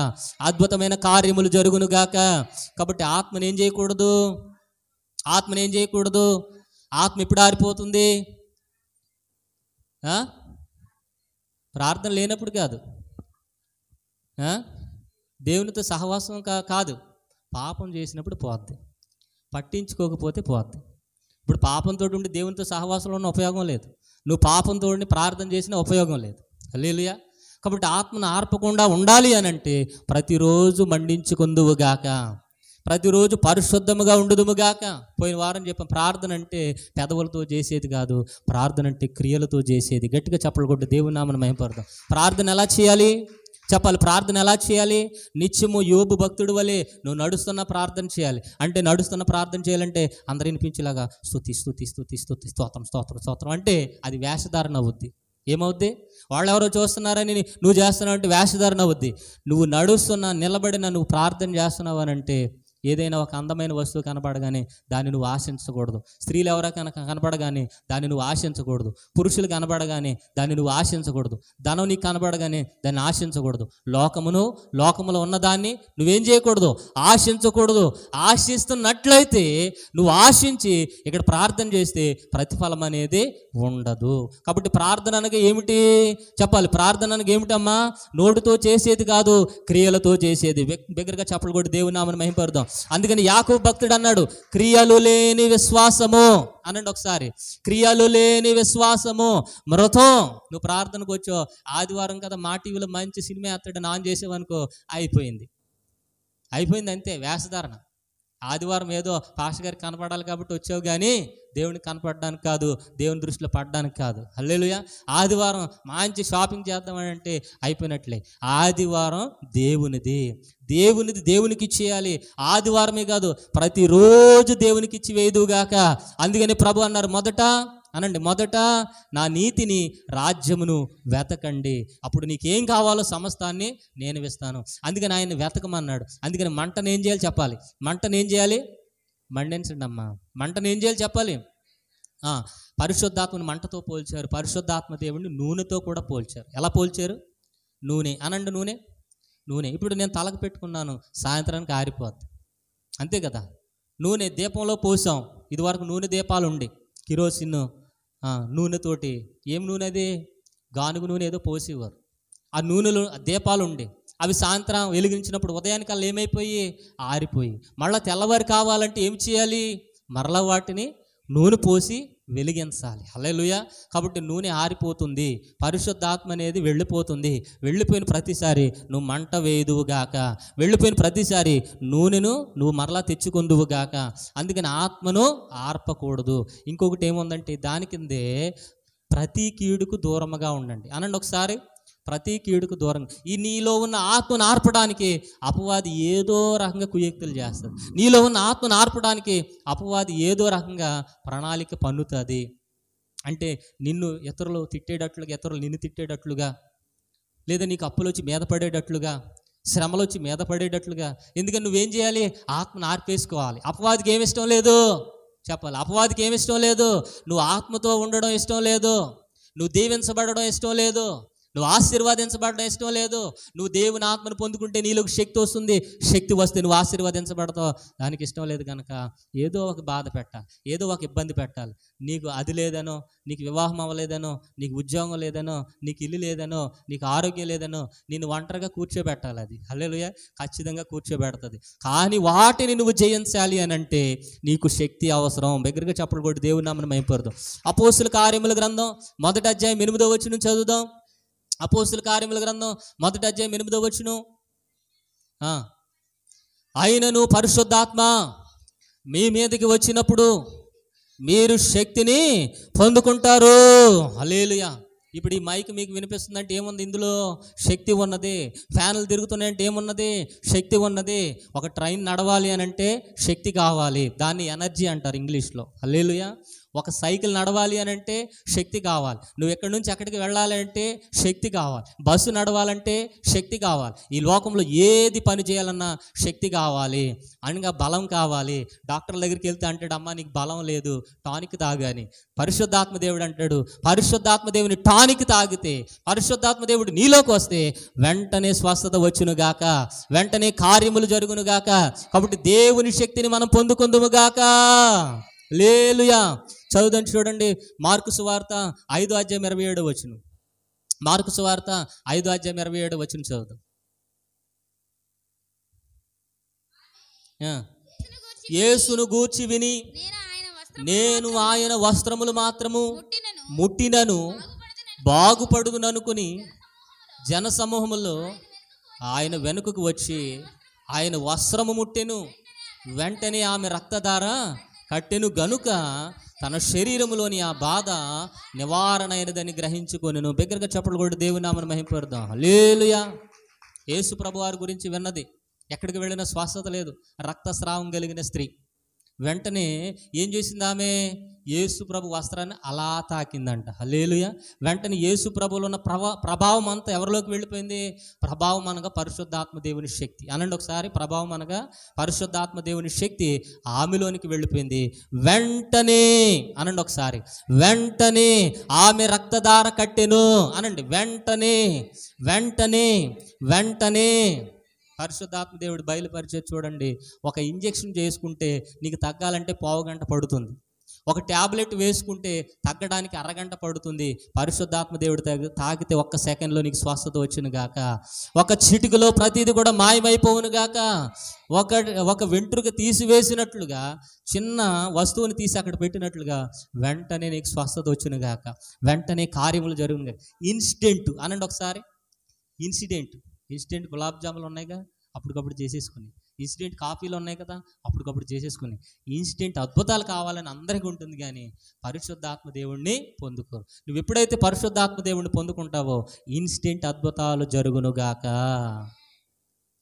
అద్భుతమైన కార్యములు జరుగునుగాక. కాబట్టి ఆత్మను ఏం చేయకూడదు? ఆత్మను ఏం చేయకూడదు? ఆత్మ ఎప్పుడు ఆరిపోతుంది? ప్రార్థన లేనప్పుడు కాదు, దేవునితో సహవాసం కాదు, పాపం చేసినప్పుడు పోద్ది, పట్టించుకోకపోతే పోద్ది. ఇప్పుడు పాపంతో ఉండి దేవునితో సహవాసంలో ఉన్న ఉపయోగం లేదు, నువ్వు పాపంతో ఉండి ప్రార్థన చేసిన ఉపయోగం లేదు. హల్లెలూయా. కాబట్టి ఆత్మను ఆర్పకుండా ఉండాలి అని అంటే ప్రతిరోజు మండించుకుందువుగాక, ప్రతిరోజు పరిశుద్ధముగా ఉండుదుముగాక. పోయిన వారం చెప్పాం, ప్రార్థన అంటే పెదవులతో చేసేది కాదు, ప్రార్థన అంటే క్రియలతో చేసేది. గట్టిగా చప్పలు కొట్టి దేవుని నామమును మహిమపరుద్దాం. ప్రార్థన ఎలా చేయాలి చెప్పాలి. ప్రార్థన ఎలా చేయాలి? నిత్యము యోబు భక్తుడు వలె నువ్వు నడుస్తున్న ప్రార్థన చేయాలి. అంటే నడుస్తున్న ప్రార్థన చేయాలంటే అందరు వినిపించేలాగా స్తుతి స్తుతి స్తుతి స్తుతి స్తోత్రం స్తోత్రం స్తోత్రం అంటే అది వేషధారణ అవుద్ది. ఏమవుద్ది? వాళ్ళు ఎవరో చూస్తున్నారని నువ్వు చేస్తున్నావు అంటే వేషధారణ అవుద్ది. నువ్వు నడుస్తున్నా, నిలబడిన నువ్వు ప్రార్థన చేస్తున్నావు అని అంటే ఏదైనా ఒక అందమైన వస్తువు కనపడగానే దాన్ని నువ్వు ఆశించకూడదు. స్త్రీలు ఎవరో కనపడగానే దాన్ని నువ్వు ఆశించకూడదు. పురుషులు కనపడగానే దాన్ని నువ్వు ఆశించకూడదు. ధనం నీకు కనపడగానే దాన్ని ఆశించకూడదు. లోకములో ఉన్నదాన్ని నువ్వేం చేయకూడదు? ఆశించకూడదు. ఆశిస్తున్నట్లయితే నువ్వు ఆశించి ఇక్కడ ప్రార్థన చేస్తే ప్రతిఫలం అనేది ఉండదు. కాబట్టి ప్రార్థన అనగా ఏమిటి చెప్పాలి? ప్రార్థన అనగా ఏమిటమ్మా? నోటితో చేసేది కాదు, క్రియలతో చేసేది. దగ్గరగా చప్పలు కొట్టి దేవుని నామమును మహిమపరుద్దాం. అందుకని యాకోబు భక్తుడు అన్నాడు, క్రియలు లేని విశ్వాసము అనండి ఒకసారి. క్రియలు లేని విశ్వాసము మృతం. నువ్వు ప్రార్థనకు వచ్చావు, ఆదివారం కదా మా టీవీలో మంచి సినిమా ఎత్తడం ఆన్ చేసేవనుకో, అయిపోయింది అంతే, వేషధారణ. ఆదివారం ఏదో పాస్టర్ గారికి కనపడాలి కాబట్టి వచ్చావు కానీ దేవునికి కనపడడానికి కాదు, దేవుని దృష్టిలో పడడానికి కాదు. హల్లెలూయా. ఆదివారం మంచి షాపింగ్ చేద్దామని అంటే అయిపోయినట్లే. ఆదివారం దేవునిది దేవునికి ఇచ్చేయాలి. ఆదివారమే కాదు, ప్రతిరోజు దేవునికి ఇచ్చి వేయుదువుగాక. అందుకని ప్రభు అన్నారు, మొదట నా నీతిని రాజ్యమును వెతకండి, అప్పుడు నీకేం కావాలో సమస్తాన్ని నేను ఇస్తాను. అందుకని ఆయన వెతకమన్నాడు. అందుకని మంటను ఏం చేయాలి చెప్పాలి? మంటను ఏం చేయాలి? మండించండి అమ్మా. మంటను ఏం చేయాలి చెప్పాలి? పరిశుద్ధాత్మను మంటతో పోల్చారు, పరిశుద్ధాత్మ దేవుడిని నూనెతో కూడా పోల్చారు. ఎలా పోల్చారు? నూనె అనండి, నూనె. ఇప్పుడు నేను తలకు పెట్టుకున్నాను, సాయంత్రానికి ఆరిపోద్ది, అంతే కదా. నూనె దీపంలో పోసాం, ఇదివరకు నూనె దీపాలు ఉండి కిరోసిన్ నూనెతోటి, ఏం నూనె అది? గానుగు నూనె ఏదో పోసేవారు. ఆ నూనెలో దీపాలు ఉండి అవి సాయంత్రం వెలిగించినప్పుడు ఉదయానికల్లా ఏమైపోయి? ఆరిపోయి. మళ్ళీ తెల్లవారు కావాలంటే ఏం చేయాలి? మరలా వాటిని నూనె పోసి వెలిగించాలి. హల్లెలూయా. కాబట్టి నూనె ఆరిపోతుంది, పరిశుద్ధాత్మ అనేది వెళ్ళిపోతుంది. వెళ్ళిపోయిన ప్రతిసారి నువ్వు మంట వేయుదువుగాక, వెళ్ళిపోయిన ప్రతిసారి నూనెను నువ్వు మరలా తెచ్చుకుందువుగాక. అందుకని ఆత్మను ఆర్పకూడదు. ఇంకొకటి ఏముందంటే దాని కిందే ప్రతి కీడుకు దూరముగా ఉండండి అనండి ఒకసారి. ప్రతి కీడుకు దూరంగా. ఈ నీలో ఉన్న ఆత్మను ఆర్పడానికి అపవాది ఏదో రకంగా కుయుక్తులు చేస్తుంది. నీలో ఉన్న ఆత్మను ఆర్పడానికి అపవాది ఏదో రకంగా ప్రణాళిక పన్నుతుంది. అంటే నిన్ను ఇతరులు తిట్టేటట్లుగా, ఇతరులు నిన్ను తిట్టేటట్లుగా, లేదా నీకు అప్పులు వచ్చి మీద పడేటట్లుగా, శ్రమలు వచ్చి మీద పడేటట్లుగా. ఎందుకని నువ్వేం చేయాలి? ఆత్మను ఆర్పేసుకోవాలి. అపవాదికి ఏమి ఇష్టం లేదు చెప్పాలి. అపవాదికి ఏమి ఇష్టం లేదు? నువ్వు ఆత్మతో ఉండడం ఇష్టం లేదు, నువ్వు దీవించబడడం ఇష్టం లేదు, నువ్వు ఆశీర్వదించబడడం ఇష్టం లేదు. నువ్వు దేవుని ఆత్మను పొందుకుంటే నీలోకి శక్తి వస్తుంది. శక్తి వస్తే నువ్వు ఆశీర్వదించబడతావు. దానికి ఇష్టం లేదు కనుక ఏదో ఒక బాధ పెట్టాలి, ఏదో ఒక ఇబ్బంది పెట్టాలి. నీకు అది లేదనో, నీకు వివాహం అవ్వలేదనో, నీకు ఉద్యోగం లేదనో, నీకు ఇల్లు లేదనో, నీకు ఆరోగ్యం లేదనో నిన్ను ఒంటరిగా కూర్చోబెట్టాలి. అది హల్లెలూయా, ఖచ్చితంగా కూర్చోబెడుతుంది. కానీ వాటిని నువ్వు జయించాలి అని అంటే నీకు శక్తి అవసరం. దగ్గరగా చెప్పలు కొట్టి దేవుని నామమున మహిమపరుద్దాం. అపోస్తుల కార్యముల గ్రంథం 1వ అధ్యాయం 8వ వచనం చదువుదాం. అపోస్తుల కార్యముల గ్రంథం 1వ అధ్యాయం 8వ వచనం. అయినను పరిశుద్ధాత్మ మీ మీదకి వచ్చినప్పుడు మీరు శక్తిని పొందుకుంటారు. హల్లెలూయా. ఇప్పుడు ఈ మైక్ మీకు వినిపిస్తుందంటే ఏముంది? ఇందులో శక్తి ఉన్నది. ఫ్యాన్లు తిరుగుతున్నాయంటే ఏమున్నది? శక్తి ఉన్నది. ఒక ట్రైన్ నడవాలి అని అంటే శక్తి కావాలి, దాన్ని ఎనర్జీ అంటారు ఇంగ్లీష్లో. హల్లెలూయా. ఒక సైకిల్ నడవాలి అని అంటే శక్తి కావాలి. నువ్వు ఎక్కడి నుంచి ఎక్కడికి వెళ్ళాలి అంటే శక్తి కావాలి. బస్సు నడవాలంటే శక్తి కావాలి. ఈ లోకంలో ఏది పని చేయాలన్నా శక్తి కావాలి. అనగా బలం కావాలి. డాక్టర్ దగ్గరికి వెళ్తే అంటాడు, అమ్మా నీకు బలం లేదు, టానిక్ తాగాని. పరిశుద్ధాత్మ దేవుడు అంటాడు, పరిశుద్ధాత్మ దేవుని టానిక్ తాగితే, పరిశుద్ధాత్మ దేవుడు నీలోకి వస్తే వెంటనే స్వస్థత వచ్చును గాక, వెంటనే కార్యములు జరుగును గాక. కాబట్టి దేవుని శక్తిని మనం పొందుకుందుము గాక. హల్లెలూయా. చదువుదాం చూడండి, మార్కు సువార్త 5వ అధ్యాయం 27వ వచనం. మార్కు సువార్త 5వ అధ్యాయం 27వ వచనం చదువుదాం. యేసును గూర్చి విని నేను ఆయన వస్త్రములు మాత్రము ముట్టినను బాగుపడుననుకుని జనసమూహములో ఆయన వెనుకకు వచ్చి ఆయన వస్త్రము ముట్టెను. వెంటనే ఆమె రక్తధార కట్టెను గనుక తన శరీరములోని ఆ బాధ నివారణ అయినదని గ్రహించుకొనెను. బిగ్గరగా చప్పట్లు కొట్టి దేవుని నామమున మహిమపరుద్దాం. హల్లెలూయా. యేసు ప్రభువారి గురించి విన్నది, ఎక్కడికి వెళ్ళినా స్వస్థత లేదు. రక్తస్రావం కలిగిన స్త్రీ వెంటనే ఏం చేసింది? ఆమె యేసు ప్రభు వస్త్రాన్ని అలా తాకిందంట. హల్లెలూయా. వెంటనే యేసు ప్రభువులో ఉన్న ప్రభావం అంతా ఎవరిలోకి వెళ్ళిపోయింది? ప్రభావం అనగా పరిశుద్ధాత్మ దేవుని శక్తి. అనండి ఒకసారి, ప్రభావం అనగా పరిశుద్ధాత్మ దేవుని శక్తి ఆమెలోనికి వెళ్ళిపోయింది. వెంటనే అనండి ఒకసారి, వెంటనే ఆమె రక్తధార కట్టెను అనండి. వెంటనే వెంటనే వెంటనే పరిశుద్ధాత్మ దేవుడు బయలుపరిచే. చూడండి, ఒక ఇంజెక్షన్ చేసుకుంటే నీకు తగ్గాలంటే పావుగంట పడుతుంది. ఒక ట్యాబ్లెట్ వేసుకుంటే తగ్గడానికి అరగంట పడుతుంది. పరిశుద్ధాత్మ దేవుడు తాకితే ఒక్క సెకండ్లో నీకు స్వస్థత వచ్చును గాక. ఒక చిటికలో ప్రతిదీ కూడా మాయమైపోవును గాక. ఒక వెంట్రుక తీసివేసినట్లుగా, చిన్న వస్తువుని తీసి అక్కడ పెట్టినట్లుగా వెంటనే నీకు స్వస్థత వచ్చును గాక. వెంటనే కార్యములు జరుగును గాక. ఇన్స్టెంట్ అనండి ఒకసారి. ఇన్స్టెంట్ గులాబ్ జాములు ఉన్నాయిగా, అప్పటికప్పుడు చేసేసుకుని. ఇన్స్టెంట్ కాఫీలు ఉన్నాయి కదా, అప్పటికప్పుడు చేసేసుకుని. ఇన్స్టెంట్ అద్భుతాలు కావాలని అందరికీ ఉంటుంది, కానీ పరిశుద్ధాత్మ దేవుణ్ణి పొందుకోరు. నువ్వు ఎప్పుడైతే పరిశుద్ధాత్మ దేవుణ్ణి పొందుకుంటావో ఇన్స్టెంట్ అద్భుతాలు జరుగునుగాక.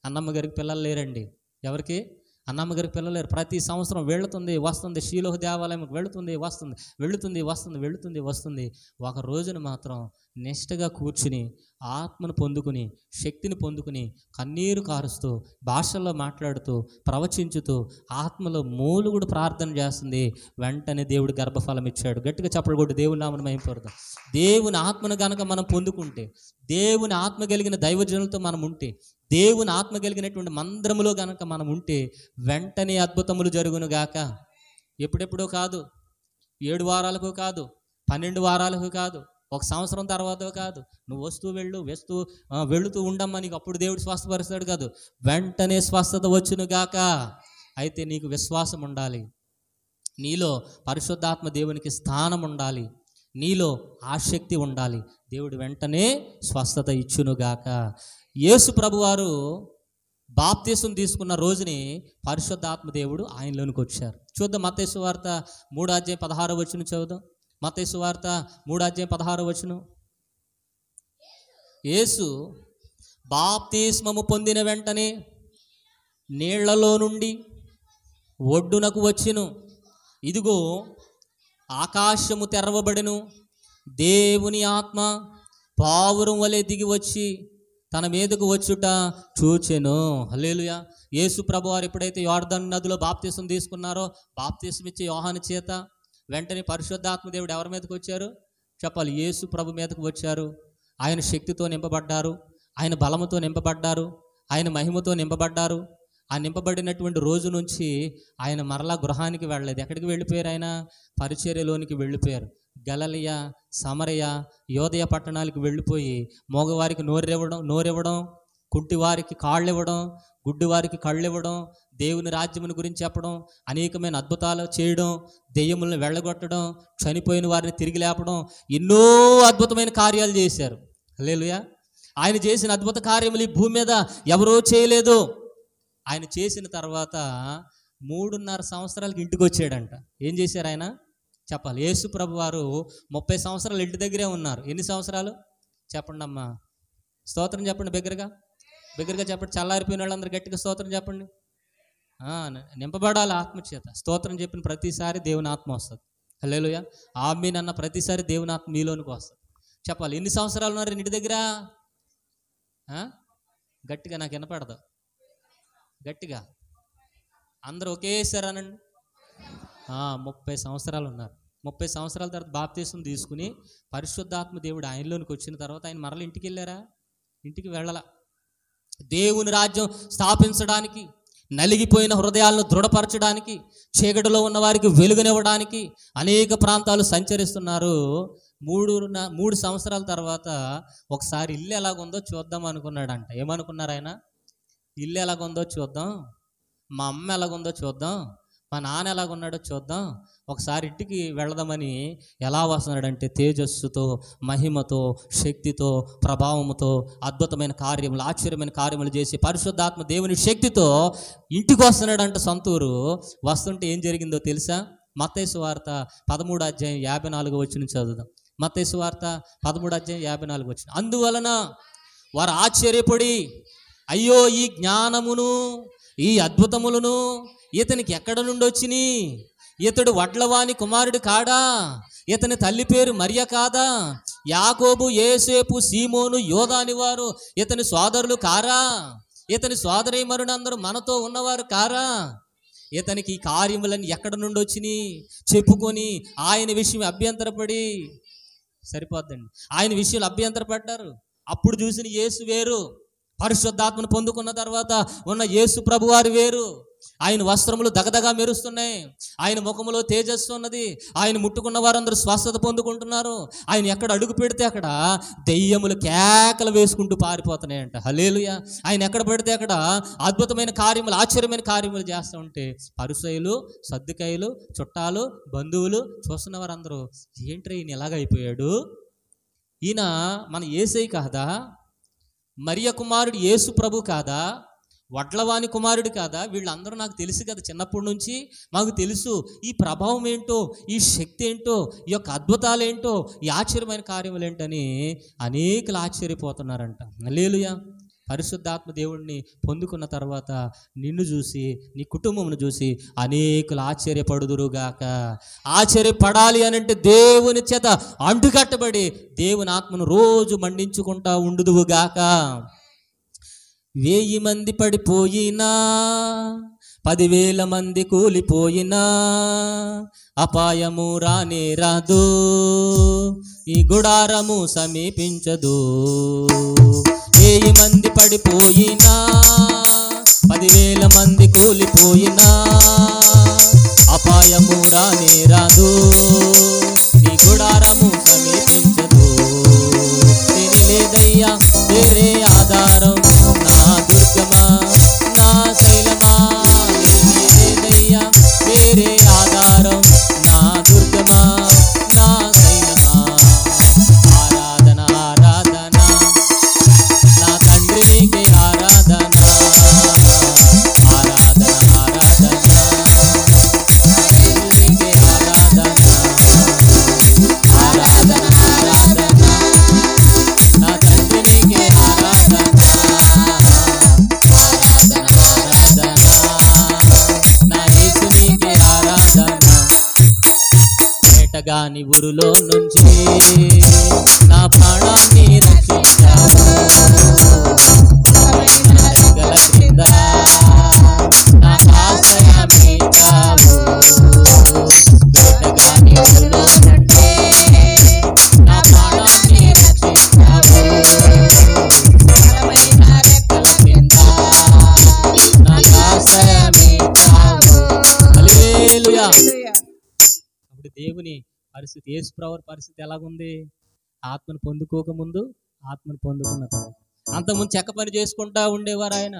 అన్నమ్మ గారికి పిల్లలు లేరండి. ఎవరికి? అన్నమ్మ గారికి పిల్లలు లేరు. ప్రతి సంవత్సరం వెళుతుంది వస్తుంది, షీలోహ దేవాలయంకి వెళుతుంది వస్తుంది. ఒక రోజున మాత్రం నిష్టగా కూర్చుని ఆత్మను పొందుకుని, శక్తిని పొందుకుని, కన్నీరు కారుస్తూ, భాషల్లో మాట్లాడుతూ, ప్రవచించుతూ, ఆత్మలో మూలుగుడు ప్రార్థన చేస్తుంది. వెంటనే దేవుడు గర్భఫలం ఇచ్చాడు. గట్టిగా చప్పట్లు కొట్టి దేవుని నామమున మహిమపరుద్దాం. దేవుని ఆత్మను గనక మనం పొందుకుంటే, దేవుని ఆత్మ కలిగిన దైవజనులతో మనం ఉంటే, దేవుని ఆత్మ కలిగినటువంటి మందిరములో గనక మనం ఉంటే వెంటనే అద్భుతములు జరుగును గాక. ఎప్పుడెప్పుడో కాదు, 7 వారాలకు కాదు, 12 వారాలకు కాదు, ఒక సంవత్సరం తర్వాత కాదు. నువ్వు వెళుతూ ఉండమ్మా, నీకు అప్పుడు దేవుడు స్వస్థపరుస్తాడు కాదు. వెంటనే స్వస్థత వచ్చును గాక. అయితే నీకు విశ్వాసం ఉండాలి, నీలో పరిశుద్ధాత్మ దేవునికి స్థానం ఉండాలి, నీలో ఆసక్తి ఉండాలి. దేవుడు వెంటనే స్వస్థత ఇచ్చునుగాక. యేసు ప్రభువారు బాప్తీసం తీసుకున్న రోజుని పరిశుద్ధాత్మ దేవుడు ఆయనలోనికి వచ్చారు. చూద్దాం, మత్తయి సువార్త 3వ అధ్యాయం 16వ వచనం చదువుదాం. మత్తయి సువార్త 3వ అధ్యాయం 16వ వచనం. యేసు బాప్తీస్మము పొందిన వెంటనే నీళ్లలో నుండి ఒడ్డునకు వచ్చెను. ఇదిగో ఆకాశము తెరవబడెను, దేవుని ఆత్మ పావురం వలె దిగి వచ్చి తన మీదకు వచ్చుట చూచెను. హల్లెలూయా. యేసు ప్రభువారు ఎప్పుడైతే యోర్దాను నదిలో బాప్తీసం తీసుకున్నారో, బాప్తీసం ఇచ్చే యోహాను చేత వెంటనే పరిశుద్ధాత్మ దేవుడు ఎవరి మీదకి వచ్చారు చెప్పాలి? యేసు ప్రభు మీదకు వచ్చారు. ఆయన శక్తితో నింపబడ్డారు, ఆయన బలముతో నింపబడ్డారు, ఆయన మహిమతో నింపబడ్డారు. ఆ నింపబడినటువంటి రోజు నుంచి ఆయన మరలా గృహానికి వెళ్ళలేదు. ఎక్కడికి వెళ్ళిపోయారు? ఆయన పరిచర్యలోనికి వెళ్ళిపోయారు. గలిలయ, సమరయ, యోదయ పట్టణాలకు వెళ్ళిపోయి మగవారికి నోరివ్వడం, కుంటివారికి కాళ్ళు ఇవ్వడం, గుడ్డివారికి కళ్ళు ఇవ్వడం, దేవుని రాజ్యముని గురించి చెప్పడం, అనేకమైన అద్భుతాలు చేయడం, దెయ్యములను వెళ్ళగొట్టడం, చనిపోయిన వారిని తిరిగి లేపడం, ఎన్నో అద్భుతమైన కార్యాలు చేశారు. హల్లెలూయా. ఆయన చేసిన అద్భుత కార్యములు ఈ భూమి మీద ఎవరూ చేయలేదు. ఆయన చేసిన తర్వాత 3.5 సంవత్సరాలకి ఇంటికి వచ్చాడంట. ఏం చేశారు ఆయన? చెప్పాలి. యేసు ప్రభు వారు 30 సంవత్సరాలు ఇంటి దగ్గరే ఉన్నారు. ఎన్ని సంవత్సరాలు చెప్పండి అమ్మా? స్తోత్రం చెప్పండి. బిగ్గరగా చెప్పండి. చల్లారిపోయిన వాళ్ళందరూ గట్టిగా స్తోత్రం చెప్పండి. నింపబడాలి ఆత్మచేత. స్తోత్రం చెప్పిన ప్రతిసారి దేవుని ఆత్మ వస్తుంది. హల్లెలూయా. ఆమేన్ అన్న ప్రతిసారి దేవుని ఆత్మ మీలోనికి వస్తుంది. చెప్పాలి. ఎన్ని సంవత్సరాలు ఉన్నారు ఇంటి దగ్గర? గట్టిగా, నాకు వినపడదు. గట్టిగా అందరూ ఒకేసారి అనండి. 30 సంవత్సరాలు ఉన్నారు. 30 సంవత్సరాల తర్వాత బాప్తీసం తీసుకుని పరిశుద్ధాత్మ దేవుడు ఆయనలోనికి వచ్చిన తర్వాత ఆయన మరల ఇంటికి వెళ్ళారా? ఇంటికి వెళ్ళాల. దేవుని రాజ్యం స్థాపించడానికి, నలిగిపోయిన హృదయాలను దృఢపరచడానికి, చీకటిలో ఉన్న వారికి వెలుగునివ్వడానికి అనేక ప్రాంతాలు సంచరిస్తున్నారు. 3 సంవత్సరాల తర్వాత ఒకసారి ఇల్లు ఎలాగుందో చూద్దాం అనుకున్నాడంట. ఏమనుకున్నారు ఆయన? ఇల్లు ఎలాగుందో చూద్దాం, మా అమ్మ ఎలాగుందో చూద్దాం, మా నాన్న ఎలాగున్నాడో చూద్దాం, ఒకసారి ఇంటికి వెళదామని ఎలా వస్తున్నాడంటే తేజస్సుతో, మహిమతో, శక్తితో, ప్రభావముతో, అద్భుతమైన కార్యములు, ఆశ్చర్యమైన కార్యములు చేసి పరిశుద్ధాత్మ దేవుని శక్తితో ఇంటికి వస్తున్నాడంట. సొంతూరు వస్తుంటే ఏం జరిగిందో తెలుసా? మత్తయి సువార్త 13:54 చదువుదాం. మత్తయి సువార్త 13:54. అందువలన వారు ఆశ్చర్యపడి, అయ్యో ఈ జ్ఞానమును ఈ అద్భుతములను ఇతనికి ఎక్కడ నుండి వచ్చినాయి? ఇతడు వడ్లవాని కుమారుడు కాడా? ఇతని తల్లి పేరు మరియ కాదా? యాకోబు, యోసేపు, సీమోను, యోదా అని వారు ఇతని సోదరులు కారా? ఇతని సోదరీమణులందరూ మనతో ఉన్నవారు కారా? ఇతనికి ఈ కార్యములన్నీ ఎక్కడ నుండి వచ్చినాయి చెప్పుకొని ఆయన విషయం అభ్యంతరపడి, సరిపోద్దండి, ఆయన విషయాలు అభ్యంతరపడ్డారు. అప్పుడు చూసిన యేసు వేరు, పరిశుద్ధాత్మను పొందుకున్న తర్వాత ఉన్న యేసు ప్రభువారు వేరు. ఆయన వస్త్రములు దగదగా మెరుస్తున్నాయి, ఆయన ముఖములో తేజస్సు ఉన్నది, ఆయన ముట్టుకున్న వారందరూ స్వస్థత పొందుకుంటున్నారు. ఆయన ఎక్కడ అడుగు పెడితే అక్కడ దెయ్యములు కేకలు వేసుకుంటూ పారిపోతున్నాయంట. హల్లెలూయా. ఆయన ఎక్కడ పెడితే అక్కడ అద్భుతమైన కార్యములు, ఆశ్చర్యమైన కార్యములు చేస్తూ ఉంటే పరిసయ్యులు, సద్దుకాయలు, చుట్టాలు, బంధువులు చూస్తున్న వారందరూ ఏంట్రా ఈయన ఎలాగైపోయాడు? ఈయన మన యేసయ్య కాదా? మరియ కుమారుడు యేసు ప్రభు కాదా? వడ్లవాని కుమారుడు కాదా? వీళ్ళందరూ నాకు తెలుసు కదా, చిన్నప్పటి నుంచి మాకు తెలుసు ఈ ప్రభావం ఏంటో, ఈ శక్తి ఏంటో, ఈ యొక్క అద్భుతాలు ఏంటో, ఈ ఆశ్చర్యమైన కార్యములు ఏంటని అనేకులు ఆశ్చర్యపోతున్నారంట. హల్లెలూయా. పరిశుద్ధాత్మ దేవుడిని పొందుకున్న తర్వాత నిన్ను చూసి, నీ కుటుంబమును చూసి అనేకులు ఆశ్చర్యపడుదురుగాక. ఆశ్చర్యపడాలి అని అంటే దేవుని చేత అంటుకట్టబడి దేవుని ఆత్మను రోజు మండించుకుంటా ఉండుదువుగాక. 1000 మంది పడిపోయినా, 10,000 మంది కూలిపోయినా అపాయము రానే రాదు, ఈ గుడారము సమీపించదు. 1000 మంది పడిపోయినా, 10,000 మంది కూలిపోయినా అపాయము రానే రాదు, ఈ గుడారము సమీపించదు. తిని లేదయ్యా వేరే ఆధారం, నా దుర్గమా, నా శైలమా, లేదయ్యా వేరే ఆధారం, నా దుర్గమా, నా శైలమా. ఆరాధన ఆరాధన నా తండ్రి నీకే ఆరాధన, ఆరాధన ఆరాధన నీకే ఆరాధన, ఆరాధన ఆరాధన నా తండ్రి నీకే ఆరాధన, ఆరాధన ఆరాధన నా యేసు నీకే ఆరాధన. వేటగాని ఊరులో నుంచి నా ప్రాణాన్ని రక్షించావు, నా రెక్కల క్రింద నా ఆశ్రయమిచ్చావు. వేటగాని ఊరులో నుండి నా ప్రాణాన్ని రక్షించావు, దేవుని పరిస్థితి, యేసుప్రభు పరిస్థితి ఎలాగుంది? ఆత్మను పొందుకోకముందు, ఆత్మను పొందుకున్న తర్వాత. అంతకుముందు చెక్క పని చేసుకుంటా ఉండేవారు ఆయన.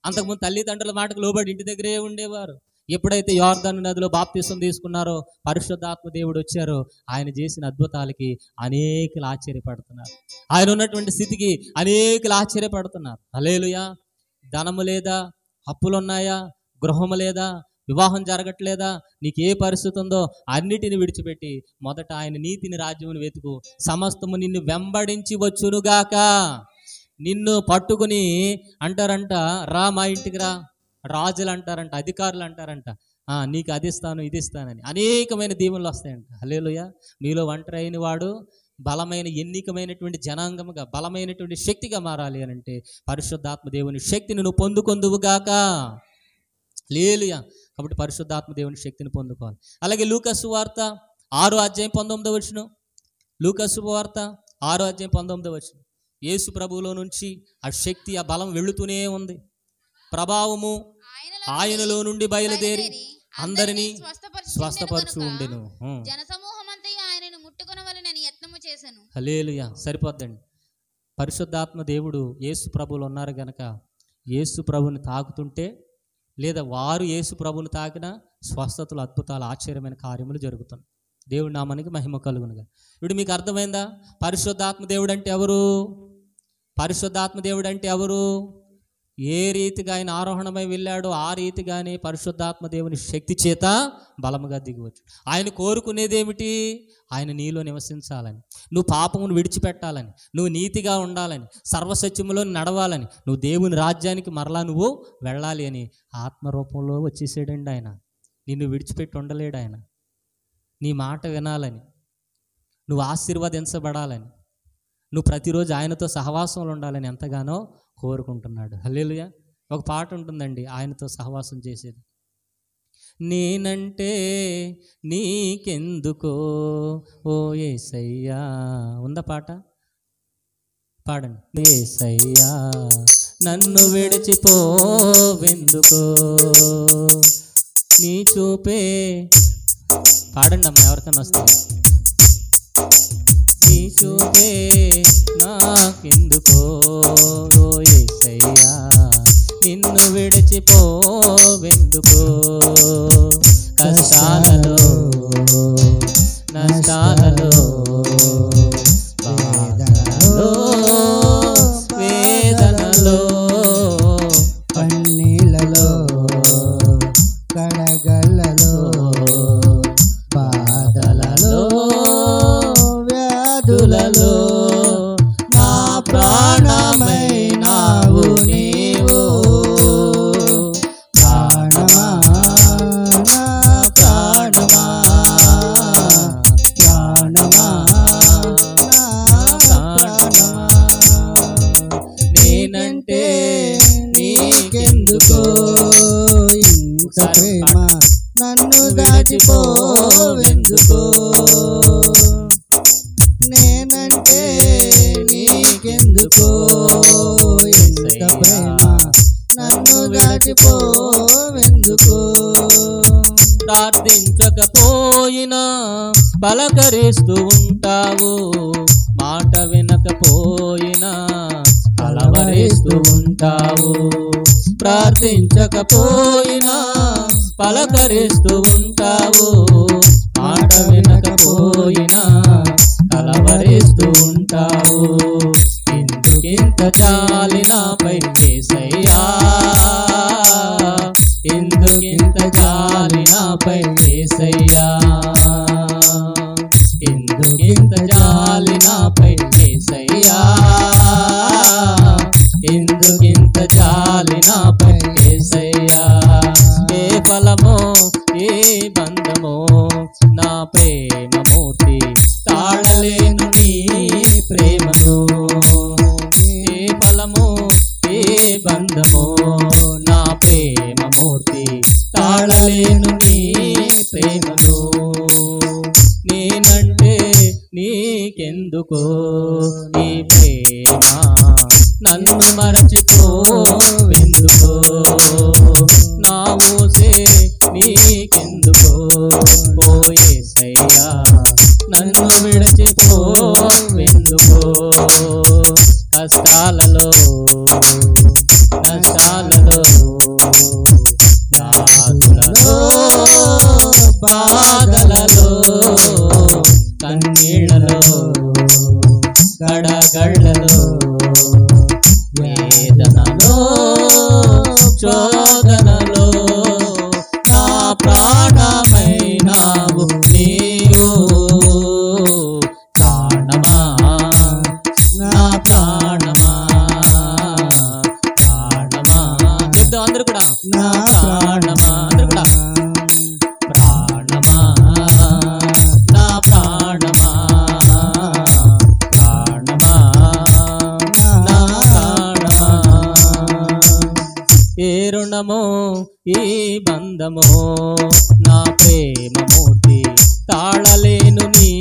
అంతకుముందు తల్లిదండ్రుల మాటకు లోబడి ఇంటి దగ్గరే ఉండేవారు. ఎప్పుడైతే యోర్దాను నదిలో బాప్తిసం తీసుకున్నారో, పరిశుద్ధాత్మ దేవుడు వచ్చారో, ఆయన చేసిన అద్భుతాలకి అనేకులు ఆశ్చర్యపడుతున్నారు. ఆయన ఉన్నటువంటి స్థితికి అనేకులు ఆశ్చర్యపడుతున్నారు. హల్లెలూయా. ధనము లేదా, అప్పులున్నాయా, గృహము లేదా, వివాహం జరగట్లేదా, నీకు ఏ పరిస్థితి ఉందో అన్నిటిని విడిచిపెట్టి మొదట ఆయన నీతిని, రాజ్యమును వెతుకు, సమస్తము నిన్ను వెంబడించి వచ్చునుగాక. నిన్ను పట్టుకుని అంటారంట, రా మా ఇంటికి రా. రాజులు అంటారంట, అధికారులు అంటారంట, నీకు అది ఇస్తాను, ఇది ఇస్తానని. అనేకమైన దీవెనలు వస్తాయంట. హల్లెలూయా. మీలో ఒంటరి అయిన వాడు బలమైన ఎన్నికమైనటువంటి జనాంగముగా, బలమైనటువంటి శక్తిగా మారాలి అని అంటే పరిశుద్ధాత్మ దేవుని శక్తిని నువ్వు పొందుకొందువుగాక. హల్లెలూయా. కాబట్టి పరిశుద్ధాత్మ దేవుని శక్తిని పొందుకోవాలి. అలాగే లూకా సువార్త 6:19. లూకా సువార్త 6:19. యేసు ప్రభువులో నుంచి ఆ శక్తి, ఆ బలం వెళుతూనే ఉంది. ప్రభావము ఆయనలో నుండి బయలుదేరి అందరినీ స్వస్థపరచు ఉండెను. హల్లెలూయా. సరిపోద్దండి. పరిశుద్ధాత్మ దేవుడు యేసు ప్రభువులు ఉన్నారు గనక యేసు ప్రభుని తాకుతుంటే, లేదా వారు యేసు ప్రభుని తాకిన స్వస్థతలు, అద్భుతాలు, ఆశ్చర్యమైన కార్యములు జరుగుతున్నాయి. దేవుడి నామానికి మహిమ కలుగునుగా. ఇప్పుడు మీకు అర్థమైందా? పరిశుద్ధాత్మ దేవుడు అంటే ఎవరు? పరిశుద్ధాత్మ దేవుడు అంటే ఎవరు? ఏ రీతిగా ఆయన ఆరోహణమై వెళ్ళాడో ఆ రీతిగానే పరిశుద్ధాత్మ దేవుని శక్తి చేత బలముగా దిగవచ్చు. ఆయన కోరుకునేది ఏమిటి? ఆయన నీలో నివసించాలని, నువ్వు పాపమును విడిచిపెట్టాలని, నువ్వు నీతిగా ఉండాలని, సర్వసత్యములో నడవాలని, నువ్వు దేవుని రాజ్యానికి మరలా నువ్వు వెళ్ళాలి అని ఆత్మరూపంలో వచ్చేసాడండి ఆయన. నిన్ను విడిచిపెట్టి ఉండలేడు ఆయన. నీ మాట వినాలని, నువ్వు ఆశీర్వదించబడాలని, నువ్వు ప్రతిరోజు ఆయనతో సహవాసంలో ఉండాలని ఎంతగానో కోరుకుంటున్నాడు. హల్లెలూయా. ఒక పాట ఉంటుందండి ఆయనతో సహవాసం చేసేది. నేనంటే నీకెందుకో ఓ యేసయ్యా. ఉందా పాట? పాడండి. యేసయ్యా నన్ను విడిచిపోవెందుకో, నీ చూపే. పాడండి అమ్మ, ఎవరికైనా వస్తుంది. నీ చూపే నాకెందుకో యేసయ్యా, నిన్ను విడిచిపోవెందుకో, కష్టాలలో నష్టాలలో బాధలలో వేదనలో కన్నీళ్ళలో కడగళ్ళలో బాధలలో వ్యాధులలో నా ప్రాణమైనావు నీవు. ప్రాణమా నా ప్రాణమా, ప్రాణమా నా ప్రాణమా, నేనంటే నీకెందుకో ఇంత ప్రేమ, నన్ను దాచిపోవెందుకో, నేనంటే నీకెందుకో ఇంత ప్రేమ, నన్ను దాచిపోవెందుకో. ప్రార్థించకపోయినా పలకరిస్తూ ఉంటావు, మాట వినకపోయినా కలవరిస్తూ ఉంటావు. ప్రార్థించకపోయినా పలకరిస్తూ ఉంటావు, మాట వినకపోయినా కలవరిస్తూ ఉంటావు. ఎందుకింత జాలి నాపై యేసయ్యా, ఎందుకింత జాలి నాపై యేసయ్యా, ఎందుకింత జాలి నాపై యేసయ్యా, ఎందుకింత జాలి నాపై యేసయ్యా. ఏ ఫలమో ఏ బంధమో నా ప్రేమ మూర్తి, తాళలేను నీ ప్రేమను. ఏ ఫలమో ఏ బంధమో నా ప్రేమ మూర్తి, తాళలేను నీ ప్రేమను. నేనంటే నీకెందుకో నీ ప్రేమ, నన్ను మరచిపోవెందుకో, నా ఊసే నీకెందుకో ఓ యేసయ్యా, మరచిపోవెందుకో కష్టాలలో నష్టాలలో వ్యాధులలో బాధలలో కన్నీళ్లలో గడగళ్ళలో వేదనలో శోధనలో నా ప్రాణమైనావు నీవు ప్రాణమా నా ప్రాణమా ప్రాణమా చెప్తాం అందరూ కూడా నా ప్రాణమా అందరూ కూడా ప్రాణమా నా ప్రాణమా ప్రాణమా నా ప్రాణమా ఏ రుణమో ఈ బంధమో నా ప్రేమమూర్తి తాళలేను నీ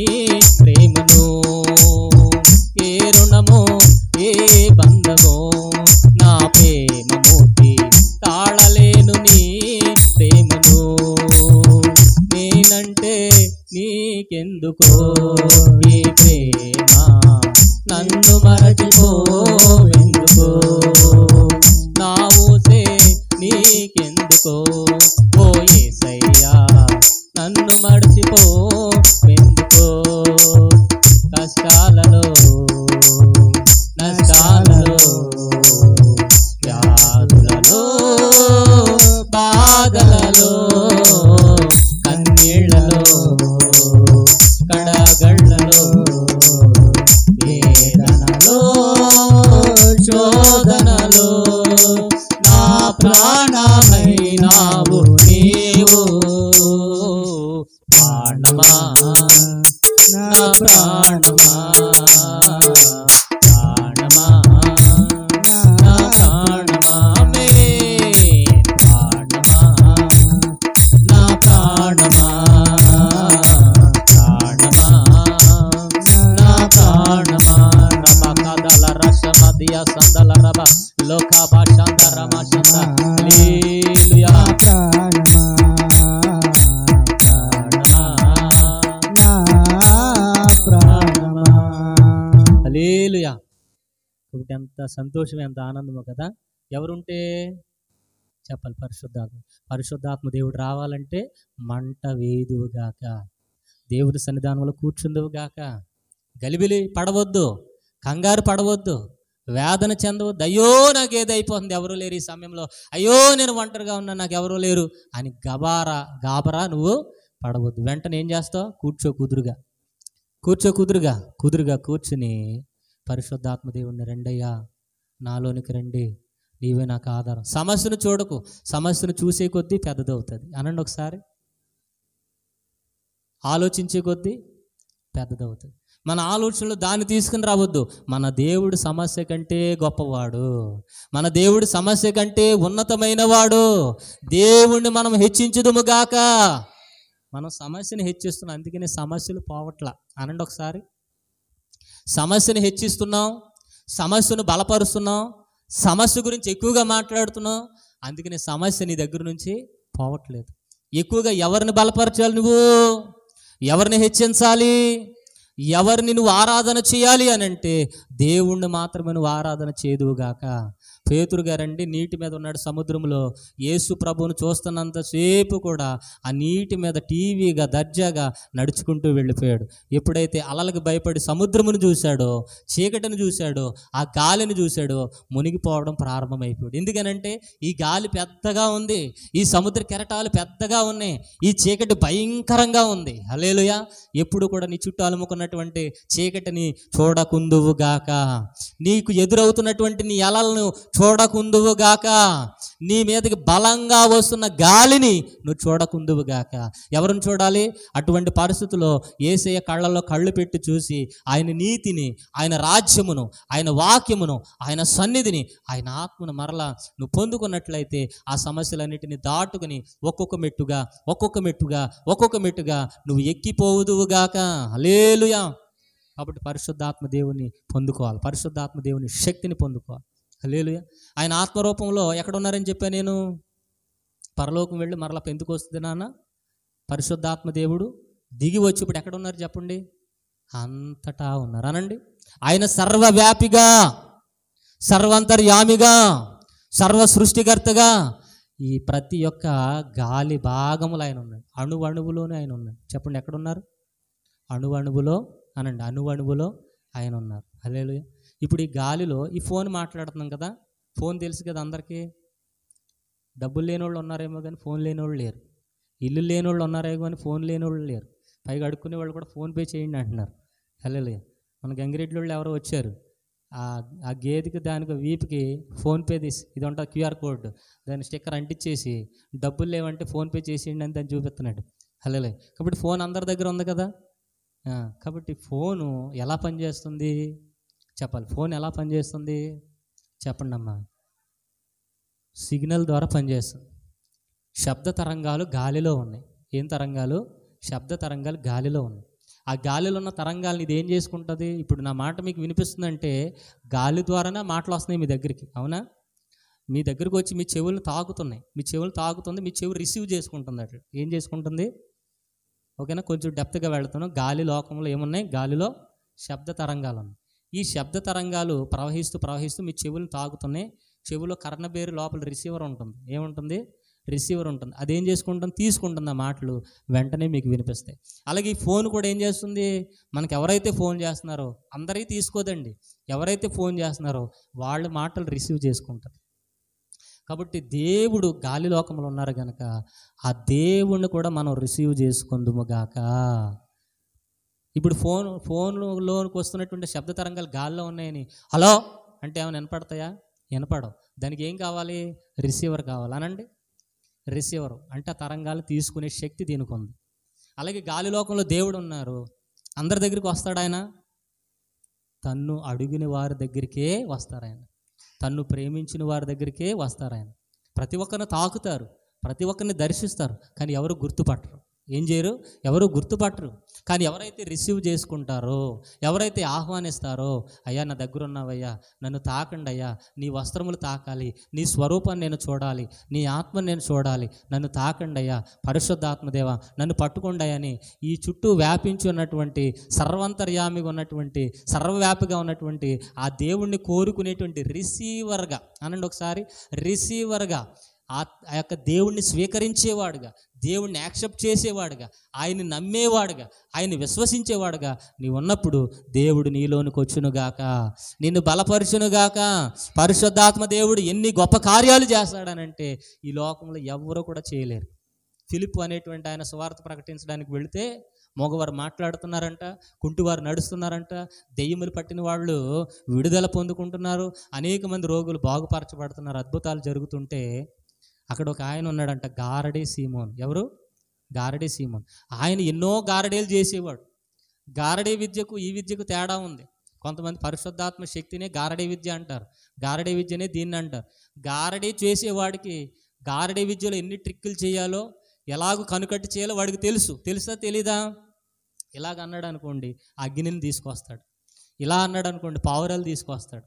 ప్రేమను ఏ రుణమో ఏ బంధమో నా ప్రేమమూర్తి తాళలేను నీ ప్రేమను నేనంటే నీకెందుకో ఈ ప్రేమ నన్ను మరచిపోవెందుకో నా ఊసే నీకెందుకో ఓ యేసయ్యా నన్ను మరచిపోవెందుకో కష్టాలలో నష్టాలలో వ్యాధులలో బాధలలో కన్నీళ్లలో కడగళ్ళలో వేదనలో శోధనలో నా ప్రాణమైనావు నీవు ప్రాణమా నా ప్రాణమా ప్రాణమా నా ప్రాణమా ప్రాణమా నా ప్రాణమా ప్రాణమా నా ప్రాణమా రమ కదల రసమదియ సందల రమ లోక భాషంద రమ శంద హల్లెలూయా ప్రాణమా ప్రాణమా నా ప్రాణమా హల్లెలూయా. కాబట్టి ఎంత సంతోషం ఎంత ఆనందమో కదా. ఎవరుంటే చెప్పాలి పరిశుద్ధాత్మ. పరిశుద్ధాత్మ దేవుడు రావాలంటే మంట వేదువుగాక, దేవుడి సన్నిధానంలో కూర్చుందువుగాక. గలిబిలి పడవద్దు, కంగారు పడవద్దు, వేదన చెందవద్దు. అయ్యో నాకు ఏదైపోతుంది, ఎవరూ లేరు ఈ సమయంలో, అయ్యో నేను ఒంటరిగా ఉన్నా నాకు ఎవరూ లేరు అని గాబరా నువ్వు పడవద్దు. వెంటనే ఏం చేస్తావు? కుదురుగా కూర్చుని పరిశుద్ధాత్మ దేవుడిని రెండయ్యా నాలోనికి రండి, నీవే నాకు ఆధారం. సమస్యను చూడకు, సమస్యను చూసే కొద్దీ పెద్దదవుతుంది. అనండి ఒకసారి. ఆలోచించే కొద్దీ పెద్దదవుతుంది. మన ఆలోచనలు దాన్ని తీసుకుని రావద్దు. మన దేవుడు సమస్య కంటే గొప్పవాడు, మన దేవుడు సమస్య కంటే ఉన్నతమైన వాడు. దేవుణ్ణి మనం హెచ్చించుదుముగాక. మనం సమస్యను హెచ్చిస్తున్నాం, అందుకనే సమస్యలు పోవట్లా. అనండి ఒకసారి. సమస్యను హెచ్చిస్తున్నాం, సమస్యను బలపరుస్తున్నాం, సమస్య గురించి ఎక్కువగా మాట్లాడుతున్నాం, అందుకనే సమస్య నీ దగ్గర నుంచి పోవట్లేదు. ఎక్కువగా ఎవరిని బలపరచాలి నువ్వు? ఎవరిని హెచ్చించాలి? ఎవరిని నువ్వు ఆరాధన చేయాలి అని అంటే దేవుణ్ణి మాత్రమే నువ్వు ఆరాధన చేదువుగాక. పేతురు గారండి నీటి మీద ఉన్నాడు సముద్రంలో. యేసు ప్రభువును చూస్తున్నంతసేపు కూడా ఆ నీటి మీద టీవీగా దర్జాగా నడుచుకుంటూ వెళ్ళిపోయాడు. ఎప్పుడైతే అలలకు భయపడి సముద్రమును చూశాడో, చీకటిని చూశాడో, ఆ గాలిని చూశాడో మునిగిపోవడం ప్రారంభమైపోయాడు. ఎందుకనంటే ఈ గాలి పెద్దగా ఉంది, ఈ సముద్ర కెరటాలు పెద్దగా ఉన్నాయి, ఈ చీకటి భయంకరంగా ఉంది. హల్లెలూయా. ఎప్పుడు కూడా నీ చుట్టూ అలుముకున్నటువంటి చీకటిని చూడకుందువుగాక, నీకు ఎదురవుతున్నటువంటి నీ అలలను చూడకుందువుగాక, నీ మీదకి బలంగా వస్తున్న గాలిని నువ్వు చూడకుందువుగాక. ఎవరిని చూడాలి? అటువంటి పరిస్థితుల్లో యేసయ్య కళ్ళల్లో కళ్ళు పెట్టి చూసి ఆయన నీతిని, ఆయన రాజ్యమును, ఆయన వాక్యమును, ఆయన సన్నిధిని, ఆయన ఆత్మను మరలా నువ్వు పొందుకున్నట్లయితే ఆ సమస్యలన్నిటిని దాటుకుని ఒక్కొక్క మెట్టుగా నువ్వు ఎక్కిపోవుదువుగాక. హల్లెలూయా. కాబట్టి పరిశుద్ధాత్మ దేవుని పొందుకోవాలి, పరిశుద్ధాత్మ దేవుని శక్తిని పొందుకోవాలి. హల్లెలూయా. ఆయన ఆత్మరూపంలో ఎక్కడున్నారని చెప్పా నేను? పరలోకం వెళ్ళి మరలా పెంతుకొస్తుంది నాన్న. పరిశుద్ధాత్మ దేవుడు దిగి వచ్చి ఇప్పుడు ఎక్కడున్నారు చెప్పండి? అంతటా ఉన్నారు అనండి. ఆయన సర్వవ్యాపిగా, సర్వంతర్యామిగా, సర్వ సృష్టికర్తగా ఈ ప్రతి ఒక్క గాలి భాగములు ఆయన ఉన్నాడు. అణువణువులోనే ఆయన ఉన్నాడు. చెప్పండి, ఎక్కడున్నారు? అణువణువులో అనండి, అణువణువులో ఆయన ఉన్నారు. హల్లెలూయా. ఇప్పుడు ఈ గాలిలో ఈ ఫోన్ మాట్లాడుతున్నాం కదా, ఫోన్ తెలుసు కదా అందరికీ. డబ్బులు లేని వాళ్ళు ఉన్నారేమో కానీ ఫోన్ లేని వాళ్ళు లేరు. ఇల్లు లేని వాళ్ళు ఉన్నారేమో కానీ ఫోన్ లేని వాళ్ళు లేరు. పైగా అడుక్కునే వాళ్ళు కూడా ఫోన్పే చేయండి అంటున్నారు. హల్లెలూయా. మన గంగిరెడ్డి వాళ్ళు ఎవరో వచ్చారు, ఆ గేదెకి దానికి వీపుకి ఫోన్పే తీసి ఇది ఉంటుంది క్యూఆర్ కోడ్, దాని స్టిక్కర్ అంటించేసి డబ్బులు లేవంటే ఫోన్పే చేసేయండి అని దాన్ని చూపిస్తున్నాడు. హల్లెలూయా. కాబట్టి ఫోన్ అందరి దగ్గర ఉంది కదా. కాబట్టి ఫోను ఎలా పనిచేస్తుంది చెప్పాలి. ఫోన్ ఎలా పనిచేస్తుంది చెప్పండి అమ్మా. సిగ్నల్ ద్వారా పనిచేస్తుంది. శబ్ద తరంగాలు గాలిలో ఉన్నాయి. ఏం తరంగాలు? శబ్ద తరంగాలు గాలిలో ఉన్నాయి. ఆ గాలిలో ఉన్న తరంగాలను ఇది ఏం చేసుకుంటుంది? ఇప్పుడు నా మాట మీకు వినిపిస్తుందంటే గాలి ద్వారానే మాటలు వస్తున్నాయి మీ దగ్గరికి, అవునా? మీ దగ్గరికి వచ్చి మీ చెవులు తాకుతున్నాయి. మీ చెవులు తాకుతుంది, మీ చెవు రిసీవ్ చేసుకుంటుంది. అట్లా ఏం చేసుకుంటుంది? ఓకేనా? కొంచెం డెప్త్గా వెళుతున్నాం. గాలి లోకంలో ఏమున్నాయి? గాలిలో శబ్ద తరంగాలు ఉన్నాయి. ఈ శబ్ద తరంగాలు ప్రవహిస్తూ ప్రవహిస్తూ మీ చెవులను తాకుతున్నాయి. చెవులో కర్ణబేరు లోపల రిసీవర్ ఉంటుంది. ఏముంటుంది? రిసీవర్ ఉంటుంది. అదేం చేసుకుంటుంది? తీసుకుంటుంది ఆ మాటలు, వెంటనే మీకు వినిపిస్తాయి. అలాగే ఈ ఫోన్ కూడా ఏం చేస్తుంది? మనకు ఎవరైతే ఫోన్ చేస్తున్నారో అందరికీ తీసుకోదండి. ఎవరైతే ఫోన్ చేస్తున్నారో వాళ్ళ మాటలు రిసీవ్ చేసుకుంటారు. కాబట్టి దేవుడు గాలి లోకంలో ఉన్నారు కనుక ఆ దేవుణ్ణి కూడా మనం రిసీవ్ చేసుకుందుము గాక. ఇప్పుడు ఫోన్లోకి వస్తున్నటువంటి శబ్ద తరంగాలు గాల్లో ఉన్నాయని హలో అంటే ఏమైనా వినపడతాయా? వినపడవు. దానికి ఏం కావాలి? రిసీవర్ కావాలి అనండి. రిసీవర్ అంటే ఆ తరంగాలు తీసుకునే శక్తి దీనికి ఉంది. అలాగే గాలి లోకంలో దేవుడు ఉన్నారు. అందరి దగ్గరికి వస్తాడు ఆయన. తన్ను అడిగిన వారి దగ్గరికే వస్తారు ఆయన. తన్ను ప్రేమించిన వారి దగ్గరికే వస్తారు ఆయన. ప్రతి ఒక్కరిని తాకుతారు, ప్రతి ఒక్కరిని దర్శిస్తారు, కానీ ఎవరు గుర్తుపట్టరు. ఏం చేయరు? ఎవరు గుర్తుపట్టరు. కానీ ఎవరైతే రిసీవ్ చేసుకుంటారో, ఎవరైతే ఆహ్వానిస్తారో, అయ్యా నా దగ్గర ఉన్నావయ్యా, నన్ను తాకండి అయ్యా, నీ వస్త్రములు తాకాలి, నీ స్వరూపాన్ని నేను చూడాలి, నీ ఆత్మను నేను చూడాలి, నన్ను తాకండి అయ్యా, పరిశుద్ధాత్మదేవ నన్ను పట్టుకోండి అని ఈ చుట్టూ వ్యాపించి ఉన్నటువంటి సర్వంతర్యామిగా ఉన్నటువంటి సర్వవ్యాపిగా ఉన్నటువంటి ఆ దేవుణ్ణి కోరుకునేటువంటి రిసీవర్గా అనండి ఒకసారి, రిసీవర్గా ఆ యొక్క దేవుణ్ణి స్వీకరించేవాడుగా, దేవుణ్ణి యాక్సెప్ట్ చేసేవాడుగా, ఆయన్ని నమ్మేవాడుగా, ఆయన్ని విశ్వసించేవాడుగా నీవు ఉన్నప్పుడు దేవుడు నీలోనికి వచ్చునుగాక, నిన్ను బలపరచునుగాక. పరిశుద్ధాత్మ దేవుడు ఎన్ని గొప్ప కార్యాలు చేస్తాడనంటే ఈ లోకంలో ఎవరు కూడా చేయలేరు. ఫిలిప్పు అనేటువంటి ఆయన సువార్త ప్రకటించడానికి వెళితే మగవారు మాట్లాడుతున్నారంట, కుంటివారు నడుస్తున్నారంట, దెయ్యములు పట్టిన వాళ్ళు విడుదల పొందుకుంటున్నారు, అనేక మంది రోగులు బాగుపరచబడుతున్నారు, అద్భుతాలు జరుగుతుంటే అక్కడ ఒక ఆయన ఉన్నాడంట, గారడీ సీమోన్. ఎవరు? గారడీ సీమోన్. ఆయన ఎన్నో గారడీలు చేసేవాడు. గారడీ విద్యకు ఈ విద్యకు తేడా ఉంది. కొంతమంది పరిశుద్ధాత్మ శక్తినే గారడీ విద్య అంటారు, గారడీ విద్యనే దీన్ని అంటారు. గారడీ చేసేవాడికి గారడీ విద్యలో ఎన్ని ట్రిక్కులు చేయాలో, ఎలాగో కనుకట్టి చేయాలో వాడికి తెలుసా తెలీదా? ఇలాగ అన్నాడు అనుకోండి అగ్నిని తీసుకొస్తాడు, ఇలా అన్నాడు అనుకోండి పావురాలు తీసుకొస్తాడు.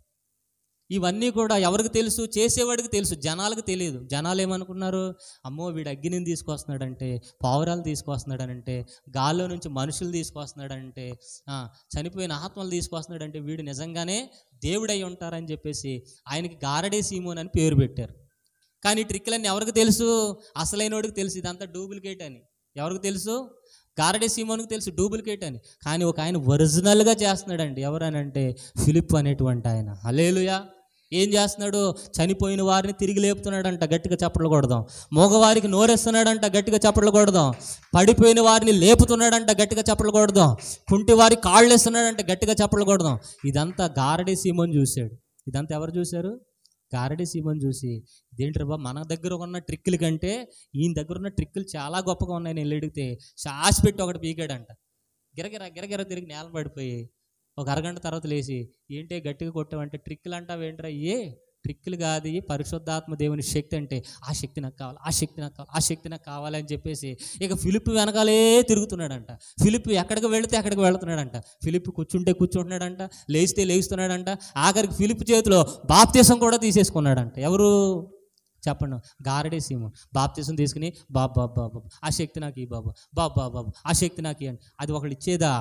ఇవన్నీ కూడా ఎవరికి తెలుసు? చేసేవాడికి తెలుసు, జనాలకు తెలియదు. జనాలు ఏమనుకున్నారు? అమ్మో వీడు అగ్నిని తీసుకొస్తున్నాడంటే, పావురాలు తీసుకొస్తున్నాడనంటే, గాల్లో నుంచి మనుషులు తీసుకొస్తున్నాడంటే, చనిపోయిన ఆత్మలు తీసుకొస్తున్నాడంటే వీడు నిజంగానే దేవుడై ఉంటారని చెప్పేసి ఆయనకి గారడీ సీమోన్ అని పేరు పెట్టారు. కానీ ట్రిక్లన్నీ ఎవరికి తెలుసు? అసలైనోడికి తెలుసు ఇదంతా డూప్లికేట్ అని. ఎవరికి తెలుసు? గారడీ సీమోన్కి తెలుసు డూప్లికేట్ అని. కానీ ఒక ఆయన ఒరిజినల్గా చేస్తున్నాడండి. ఎవరనంటే ఫిలిప్ అనేటువంటి ఆయన. హల్లెలూయా. ఏం చేస్తున్నాడు? చనిపోయిన వారిని తిరిగి లేపుతున్నాడంట, గట్టిగా చప్పట్లు కొడదాం. మగవారికి నోరేస్తున్నాడంట, గట్టిగా చప్పట్లు కొడదాం. పడిపోయిన వారిని లేపుతున్నాడంట, గట్టిగా చప్పట్లు కొడదాం. కుంటి వారి కాళ్ళు వేస్తున్నాడంట, గట్టిగా చప్పట్లు కొడదాం. ఇదంతా గారడీ సీమోన్ చూశాడు. ఇదంతా ఎవరు చూశారు? గారడీ సీమోన్ చూసి, ఇదేంటి రా మన దగ్గర ఉన్న ట్రిక్కుల కంటే ఈయన దగ్గర ఉన్న ట్రిక్కులు చాలా గొప్పగా ఉన్నాయి నేను అడిగితే శాసి పెట్టి ఒకటి పీకాడంట. గిరగిర తిరిగి నేల పడిపోయి ఒక అరగంట తర్వాత లేచి, ఏంటే గట్టిగా కొట్టావంటే, ట్రిక్కులు అంటావు ఏంట్రా? ట్రిక్కులు కాదు, పరిశుద్ధాత్మ దేవుని శక్తి అంటే, ఆ శక్తి నాకు కావాలి, ఆ శక్తి నాకు కావాలి, ఆ శక్తి నాకు కావాలి అని చెప్పేసి ఇక ఫిలిప్ వెనకాలే తిరుగుతున్నాడంట. ఫిలిప్ ఎక్కడికి వెళితే అక్కడికి వెళుతున్నాడంట. ఫిలిప్ కూర్చుంటే కూర్చుంటున్నాడంట, లేస్తే లేస్తున్నాడంట. ఆఖరికి ఫిలిప్ చేతిలో బాప్తీసం కూడా తీసేసుకున్నాడంట. ఎవరు చెప్పండి? గారడీ సీమోన్. బాప్తీసం తీసుకుని బాబు ఆ శక్తి నాకు ఈ బాబు, బాబు ఆ శక్తి నాకు ఇవ్వండి. అది ఒకళ్ళు ఇచ్చేదా?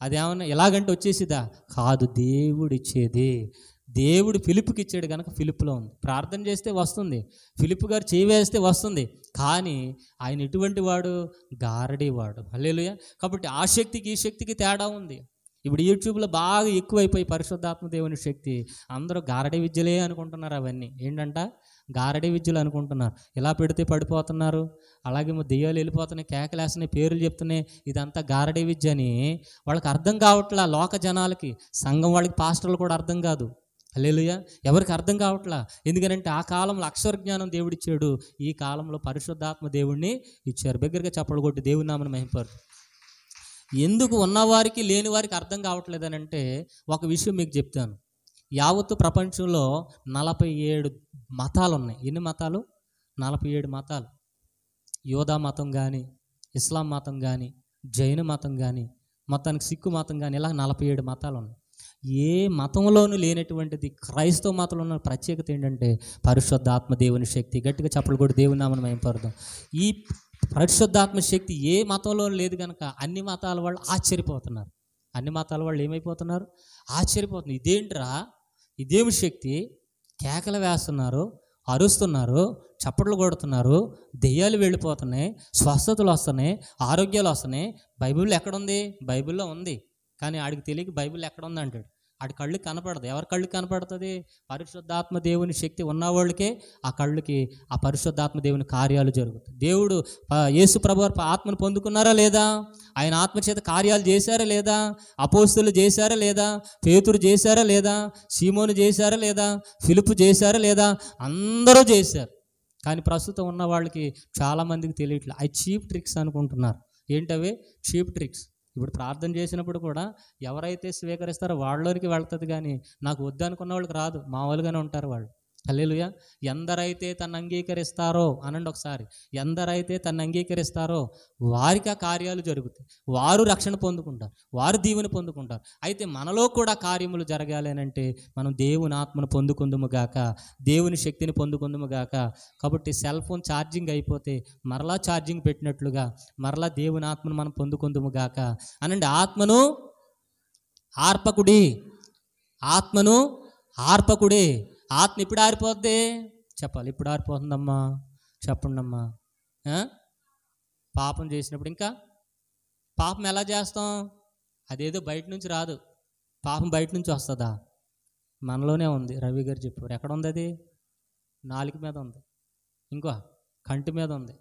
అదేమన్నా ఎలాగంటే వచ్చేసిదా? కాదు, దేవుడు ఇచ్చేది. దేవుడు ఫిలిప్కి ఇచ్చాడు కనుక ఫిలిప్లో ఉంది. ప్రార్థన చేస్తే వస్తుంది, ఫిలిప్ గారు చేయి వేస్తే వస్తుంది. కానీ ఆయన ఎటువంటి వాడు? గారడీ వాడు. హల్లెలూయా. కాబట్టి ఆ శక్తికి ఈ శక్తికి తేడా ఉంది. ఇప్పుడు యూట్యూబ్లో బాగా ఎక్కువైపోయి పరిశుద్ధాత్మ దేవుని శక్తి, అందరూ గారడీ విద్యలే అనుకుంటున్నారు. అవన్నీ ఏంటంట? గారడీ విద్యలు అనుకుంటున్నారు. ఇలా పెడితే పడిపోతున్నారు, అలాగే దెయ్యాలు వెళ్ళిపోతున్నాయి, కేకలేస్తున్నాయి, పేర్లు చెప్తున్నాయి. ఇదంతా గారడీ విద్య అని వాళ్ళకి అర్థం కావట్లా. లోక జనాలకి, సంఘం వాళ్ళకి, పాస్టర్లు కూడా అర్థం కాదు. హల్లెలూయా. ఎవరికి అర్థం కావట్లా. ఎందుకంటే ఆ కాలంలో అక్షర జ్ఞానం దేవుడిచ్చాడు, ఈ కాలంలో పరిశుద్ధాత్మ దేవుడిని ఇచ్చారు. దగ్గరగా చప్పలు కొట్టి దేవుని నామమున మహిమపరచు. ఎందుకు ఉన్నవారికి లేని వారికి అర్థం కావట్లేదనంటే ఒక విషయం మీకు చెప్తాను. యావత్తు ప్రపంచంలో 47 మతాలు ఉన్నాయి. ఎన్ని మతాలు? 47 మతాలు. యోధా మతం కానీ, ఇస్లాం మతం కానీ, జైన మతం కానీ, మొత్తానికి సిక్కు మతం కానీ, ఇలా 47 మతాలు ఉన్నాయి. ఏ మతంలోనూ లేనటువంటిది క్రైస్తవ మతంలో ఉన్న ప్రత్యేకత ఏంటంటే పరిశుద్ధాత్మ దేవుని శక్తి. గట్టిగా చప్పలు కొట్టి దేవుని నామమున మహిమపరచుదాం. ఈ పరిశుద్ధాత్మ శక్తి ఏ మతంలో లేదు కనుక అన్ని మతాల వాళ్ళు ఆశ్చర్యపోతున్నారు. అన్ని మతాల వాళ్ళు ఏమైపోతున్నారు? ఆశ్చర్యపోతున్నారు. ఇదేంట్రా, ఇదేమి శక్తి? కేకలు వేస్తున్నారు, అరుస్తున్నారు, చప్పట్లు కొడుతున్నారు, దెయ్యాలు వెళ్ళిపోతున్నాయి, స్వస్థతలు వస్తున్నాయి, ఆరోగ్యాలు వస్తున్నాయి. బైబిల్లో ఎక్కడుంది? బైబిల్లో ఉంది, కానీ ఆడికి తెలియక బైబిల్ ఎక్కడ ఉంది అంటాడు. ఆడి కళ్ళు కనపడదు. ఎవరి కళ్ళు కనపడుతుంది? పరిశుద్ధాత్మ దేవుని శక్తి ఉన్నవాళ్ళకే ఆ కళ్ళుకి ఆ పరిశుద్ధాత్మ దేవుని కార్యాలు జరుగుతాయి. దేవుడు యేసు ప్రభువు ఆత్మను పొందుకున్నారా లేదా? ఆయన ఆత్మచేత కార్యాలు చేశారా లేదా? అపోస్తులు చేశారా లేదా? పేతురు చేశారా లేదా? సీమోను చేశారా లేదా? ఫిలిప్పు చేశారా లేదా? అందరూ చేశారు. కానీ ప్రస్తుతం ఉన్న వాళ్ళకి చాలామందికి తెలియట్లేదు. అవి చీప్ ట్రిక్స్ అనుకుంటున్నారు. ఏంటవి? Cheap tricks. ఇప్పుడు ప్రార్థన చేసినప్పుడు కూడా ఎవరైతే స్వీకరిస్తారో వాళ్ళలోనికి వెళ్తుంది, కానీ నాకు వద్దు అనుకున్న వాళ్ళకి రాదు. మామూలుగానే ఉంటారు వాళ్ళు. హల్లెలూయా. ఎందరైతే తను అంగీకరిస్తారో అనండి ఒకసారి, ఎందరైతే తను అంగీకరిస్తారో వారికి ఆ కార్యాలు జరుగుతాయి, వారు రక్షణ పొందుకుంటారు, వారు దీవెన పొందుకుంటారు. అయితే మనలో కూడా కార్యములు జరగాలి అని అంటే మనం దేవుని ఆత్మను పొందుకుందుము గాక, దేవుని శక్తిని పొందుకుందుము గాక. కాబట్టి సెల్ ఫోన్ ఛార్జింగ్ అయిపోతే మరలా ఛార్జింగ్ పెట్టినట్లుగా మరలా దేవుని ఆత్మను మనం పొందుకుందుము గాక అనండి. ఆత్మను ఆర్పకుడి, ఆత్మను ఆర్పకుడి. ఆత్మ ఇప్పుడు ఆరిపోద్ది చెప్పాలి. ఇప్పుడు ఆరిపోతుందమ్మా చెప్పండి అమ్మా. పాపం చేసినప్పుడు ఇంకా పాపం ఎలా చేస్తాం? అదేదో బయట నుంచి రాదు. పాపం బయట నుంచి వస్తుందా? మనలోనే ఉంది. రవి గారు చెప్పారు. ఎక్కడ ఉంది అది? నాలుక మీద ఉంది, ఇంకో కంటి మీద ఉంది.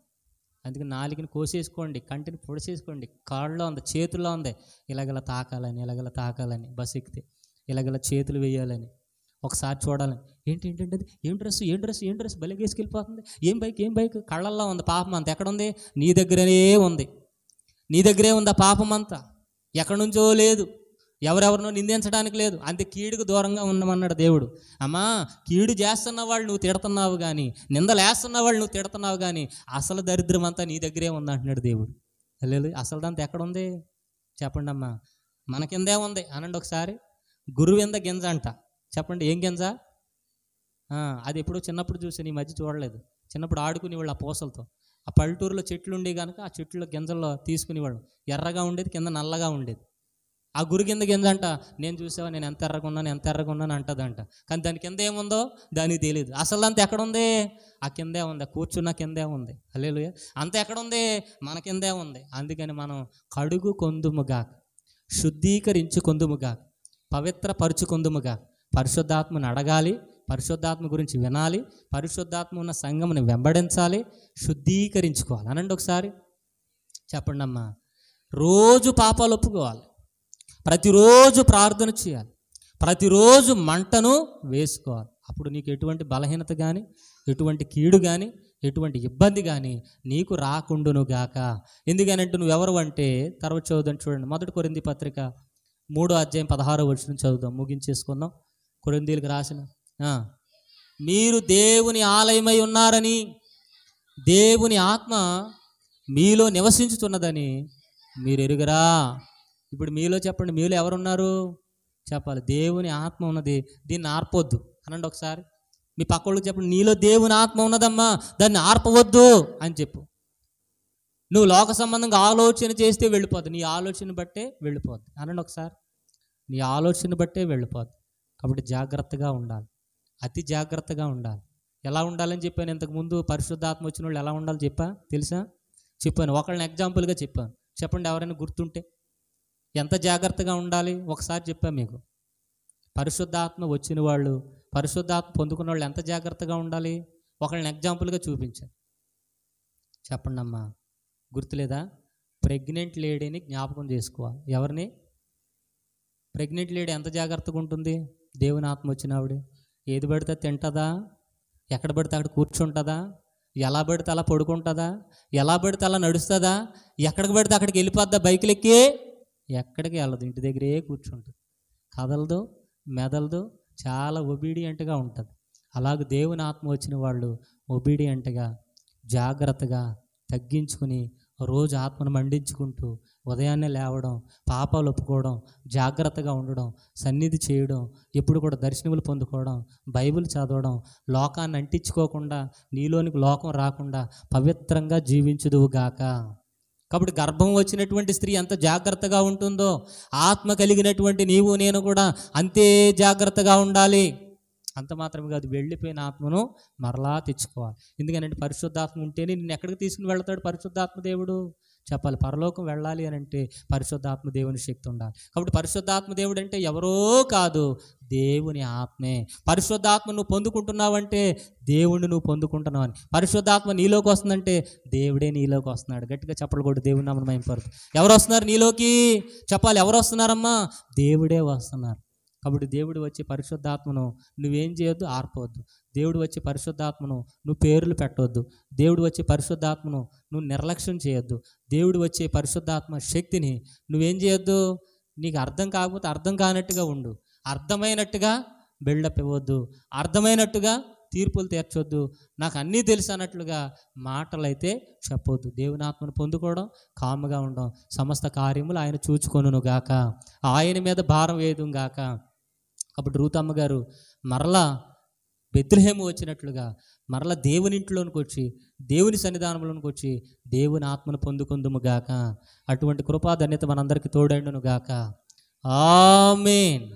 అందుకే నాలుకని కోసేసుకోండి, కంటిని పొడిసేసుకోండి. కాళ్ళలో ఉంది, చేతుల్లో ఉంది. ఇలాగలా తాకాలని, ఇలాగలా తాకాలని, బస్ ఎక్కితే ఇలాగలా చేతులు వేయాలని, ఒకసారి చూడాలని. ఏంటంటే ఏం డ్రెస్ బలిగేసుకెళ్ళిపోతుంది. ఏం బైక్ కళ్ళల్లో ఉంది. పాపం అంతా ఎక్కడ ఉంది? నీ దగ్గరనే ఉంది. నీ దగ్గరే ఉంది ఆ పాపం అంతా, ఎక్కడి నుంచో లేదు, ఎవరెవరినో నిందించడానికి లేదు. అంతే కీడుకు దూరంగా ఉండమన్నాడు దేవుడు. అమ్మా, కీడు చేస్తున్న వాళ్ళు నువ్వు తిడుతున్నావు కానీ, నిందలేస్తున్న వాళ్ళు నువ్వు తిడుతున్నావు కానీ, అసలు దరిద్రం అంతా నీ దగ్గరే ఉంది అంటున్నాడు దేవుడు. లేదు, అసలు దాంతో ఎక్కడుంది చెప్పండి అమ్మా. మన కిందే ఉంది అనండి ఒకసారి. గురువింద గింజ అంట. చెప్పండి, ఏం గింజ? అది ఎప్పుడో చిన్నప్పుడు చూసాను, ఈ మధ్య చూడలేదు. చిన్నప్పుడు ఆడుకునేవాళ్ళు ఆ పూసలతో. ఆ పల్లెటూరులో చెట్లు ఉండే కనుక ఆ చెట్లు గింజల్లో తీసుకునేవాళ్ళు. ఎర్రగా ఉండేది, కింద నల్లగా ఉండేది. ఆ గురు కింద గింజ అంట. నేను చూసావా, నేను ఎంత ఎర్రగా ఉన్నాను అంటదంట. కానీ దాని కింద ఏముందో దానికి తెలియదు. అసలు అంత ఎక్కడుంది? ఆ కిందే ఉంది, కూర్చున్న కిందే ఉంది. హల్లెలూయా. అంత ఎక్కడుంది? మన కిందే ఉంది. అందుకని మనం కడుగు కొందుముగా, శుద్ధీకరించుకొందుముగా, పవిత్రపరుచుకొందుముగా, పరిశుద్ధాత్మను అడగాలి, పరిశుద్ధాత్మ గురించి వినాలి, పరిశుద్ధాత్మ ఉన్న సంఘముని వెంబడించాలి, శుద్ధీకరించుకోవాలి అనండి ఒకసారి. చెప్పండి అమ్మా. రోజు పాపాలు ఒప్పుకోవాలి, ప్రతిరోజు ప్రార్థన చేయాలి, ప్రతిరోజు మంటను వేసుకోవాలి. అప్పుడు నీకు ఎటువంటి బలహీనత కానీ, ఎటువంటి కీడు కానీ, ఎటువంటి ఇబ్బంది కానీ నీకు రాకుండునుగాక. ఎందుకనంటే నువ్వెవరు అంటే తర్వాత చదువుదాం చూడండి. 1 కొరింథీ పత్రిక 3వ అధ్యాయం 16వ వచనం చదువుదాం, ముగించేసుకుందాం. కొరింథీలకు రాసిన, మీరు దేవుని ఆలయమై ఉన్నారని, దేవుని ఆత్మ మీలో నివసించుతున్నదని మీరు ఎరుగరా. ఇప్పుడు మీలో చెప్పండి, మీలో ఎవరున్నారు చెప్పాలి. దేవుని ఆత్మ ఉన్నది, దీన్ని ఆర్పొద్దు అనండి ఒకసారి. మీ పక్క వాళ్ళకి చెప్పండి, నీలో దేవుని ఆత్మ ఉన్నదమ్మా, దాన్ని ఆర్పవద్దు అని చెప్పు. నువ్వు లోక సంబంధంగా ఆలోచన చేస్తే వెళ్ళిపోద్ది, నీ ఆలోచన బట్టే వెళ్ళిపోద్ది. అనండి ఒకసారి, నీ ఆలోచన బట్టే వెళ్ళిపోద్ది. కాబట్టి జాగ్రత్తగా ఉండాలి, అతి జాగ్రత్తగా ఉండాలి. ఎలా ఉండాలని చెప్పాను ఇంతకుముందు, పరిశుద్ధాత్మ వచ్చిన వాళ్ళు ఎలా ఉండాలి తెలుసా? చెప్పాను, ఒకళ్ళని ఎగ్జాంపుల్గా చెప్పాను. చెప్పండి ఎవరైనా గుర్తుంటే. ఎంత జాగ్రత్తగా ఉండాలి ఒకసారి చెప్పాను మీకు. పరిశుద్ధాత్మ వచ్చిన వాళ్ళు, పరిశుద్ధాత్మ పొందుకున్న వాళ్ళు ఎంత జాగ్రత్తగా ఉండాలి ఒకళ్ళని ఎగ్జాంపుల్గా చూపించాను. చెప్పండి అమ్మా, గుర్తులేదా? ప్రెగ్నెంట్ లేడీని జ్ఞాపకం చేసుకోవాలి. ఎవరిని? ప్రెగ్నెంట్ లేడీ ఎంత జాగ్రత్తగా ఉంటుంది? దేవుని ఆత్మ వచ్చిన ఆవిడ ఏది పడితే తింటుందా, ఎక్కడ పడితే అక్కడ కూర్చుంటుందా, ఎలా పడితే అలా పడుకుంటుందా, ఎలా పడితే అలా నడుస్తుందా, ఎక్కడికి పడితే అక్కడికి వెళ్ళిపోద్దా, బైకులు ఎక్కి ఎక్కడికి వెళ్ళదు, ఇంటి దగ్గరే కూర్చుంటుంది, కదలదు, మెదలదు, చాలా ఒబీడియంట్గా ఉంటుంది. అలాగే దేవుని ఆత్మ వచ్చిన వాళ్ళు ఒబీడియంట్గా, జాగ్రత్తగా, తగ్గించుకుని రోజు ఆత్మను మండించుకుంటూ ఉదయాన్నే లేవడం, పాపాలు ఒప్పుకోవడం, జాగ్రత్తగా ఉండడం, సన్నిధి చేయడం, ఎప్పుడు కూడా దర్శనములు పొందుకోవడం, బైబిల్ చదవడం, లోకాన్ని అంటించుకోకుండా, నీలోనికి లోకం రాకుండా పవిత్రంగా జీవించుదువుగాక. కాబట్టి గర్భం వచ్చినటువంటి స్త్రీ ఎంత జాగ్రత్తగా ఉంటుందో, ఆత్మ కలిగినటువంటి నీవు నేను కూడా అంతే జాగ్రత్తగా ఉండాలి. అంత మాత్రమే కాదు, వెళ్ళిపోయిన ఆత్మను మరలా తెచ్చుకోవాలి. ఎందుకనంటే పరిశుద్ధాత్మ ఉంటేనే నిన్ను ఎక్కడికి తీసుకుని వెళ్తాడు పరిశుద్ధాత్మ దేవుడు? చెప్పాలి, పరలోకం వెళ్ళాలి అని అంటే పరిశుద్ధాత్మ దేవుని శక్తి ఉండాలి. కాబట్టి పరిశుద్ధాత్మ దేవుడు అంటే ఎవరో కాదు, దేవుని ఆత్మే. పరిశుద్ధాత్మ నువ్వు పొందుకుంటున్నావంటే దేవుడిని నువ్వు పొందుకుంటున్నావు అని. పరిశుద్ధాత్మ నీలోకి వస్తుందంటే దేవుడే నీలోకి వస్తున్నాడు. గట్టిగా చెప్పలు కూడా దేవుని నామమున మహిమపరచు. ఎవరు వస్తున్నారు నీలోకి? చెప్పాలి, ఎవరు వస్తున్నారమ్మా? దేవుడే వస్తున్నారు. కాబట్టి దేవుడు వచ్చే పరిశుద్ధాత్మను నువ్వేం చేయొద్దు, ఆర్పవద్దు. దేవుడు వచ్చే పరిశుద్ధాత్మను నువ్వు పేర్లు పెట్టవద్దు. దేవుడు వచ్చే పరిశుద్ధాత్మను నువ్వు నిర్లక్ష్యం చేయొద్దు. దేవుడు వచ్చే పరిశుద్ధాత్మ శక్తిని నువ్వేం చేయొద్దు, నీకు అర్థం కాకపోతే అర్థం కానట్టుగా ఉండు, అర్థమైనట్టుగా బిల్డప్ ఇవ్వద్దు, అర్థమైనట్టుగా తీర్పులు తీర్చొద్దు, నాకు అన్నీ తెలుసు అన్నట్లుగా మాటలైతే చెప్పొద్దు. దేవుని ఆత్మను పొందుకోవడం, కాముగా ఉండడం, సమస్త కార్యములు ఆయన చూచుకొనును గాక, ఆయన మీద భారం వేయదు గాక. కాబట్టి రూతమ్మ గారు మరలా బెత్లెహేము వచ్చినట్లుగా మరలా దేవుని ఇంట్లోనికి వచ్చి, దేవుని సన్నిధానంలోనికి వచ్చి దేవుని ఆత్మను పొందుకుందుము గాక. అటువంటి కృపాధన్యత మనందరికీ తోడైండును గాక. ఆమేన్.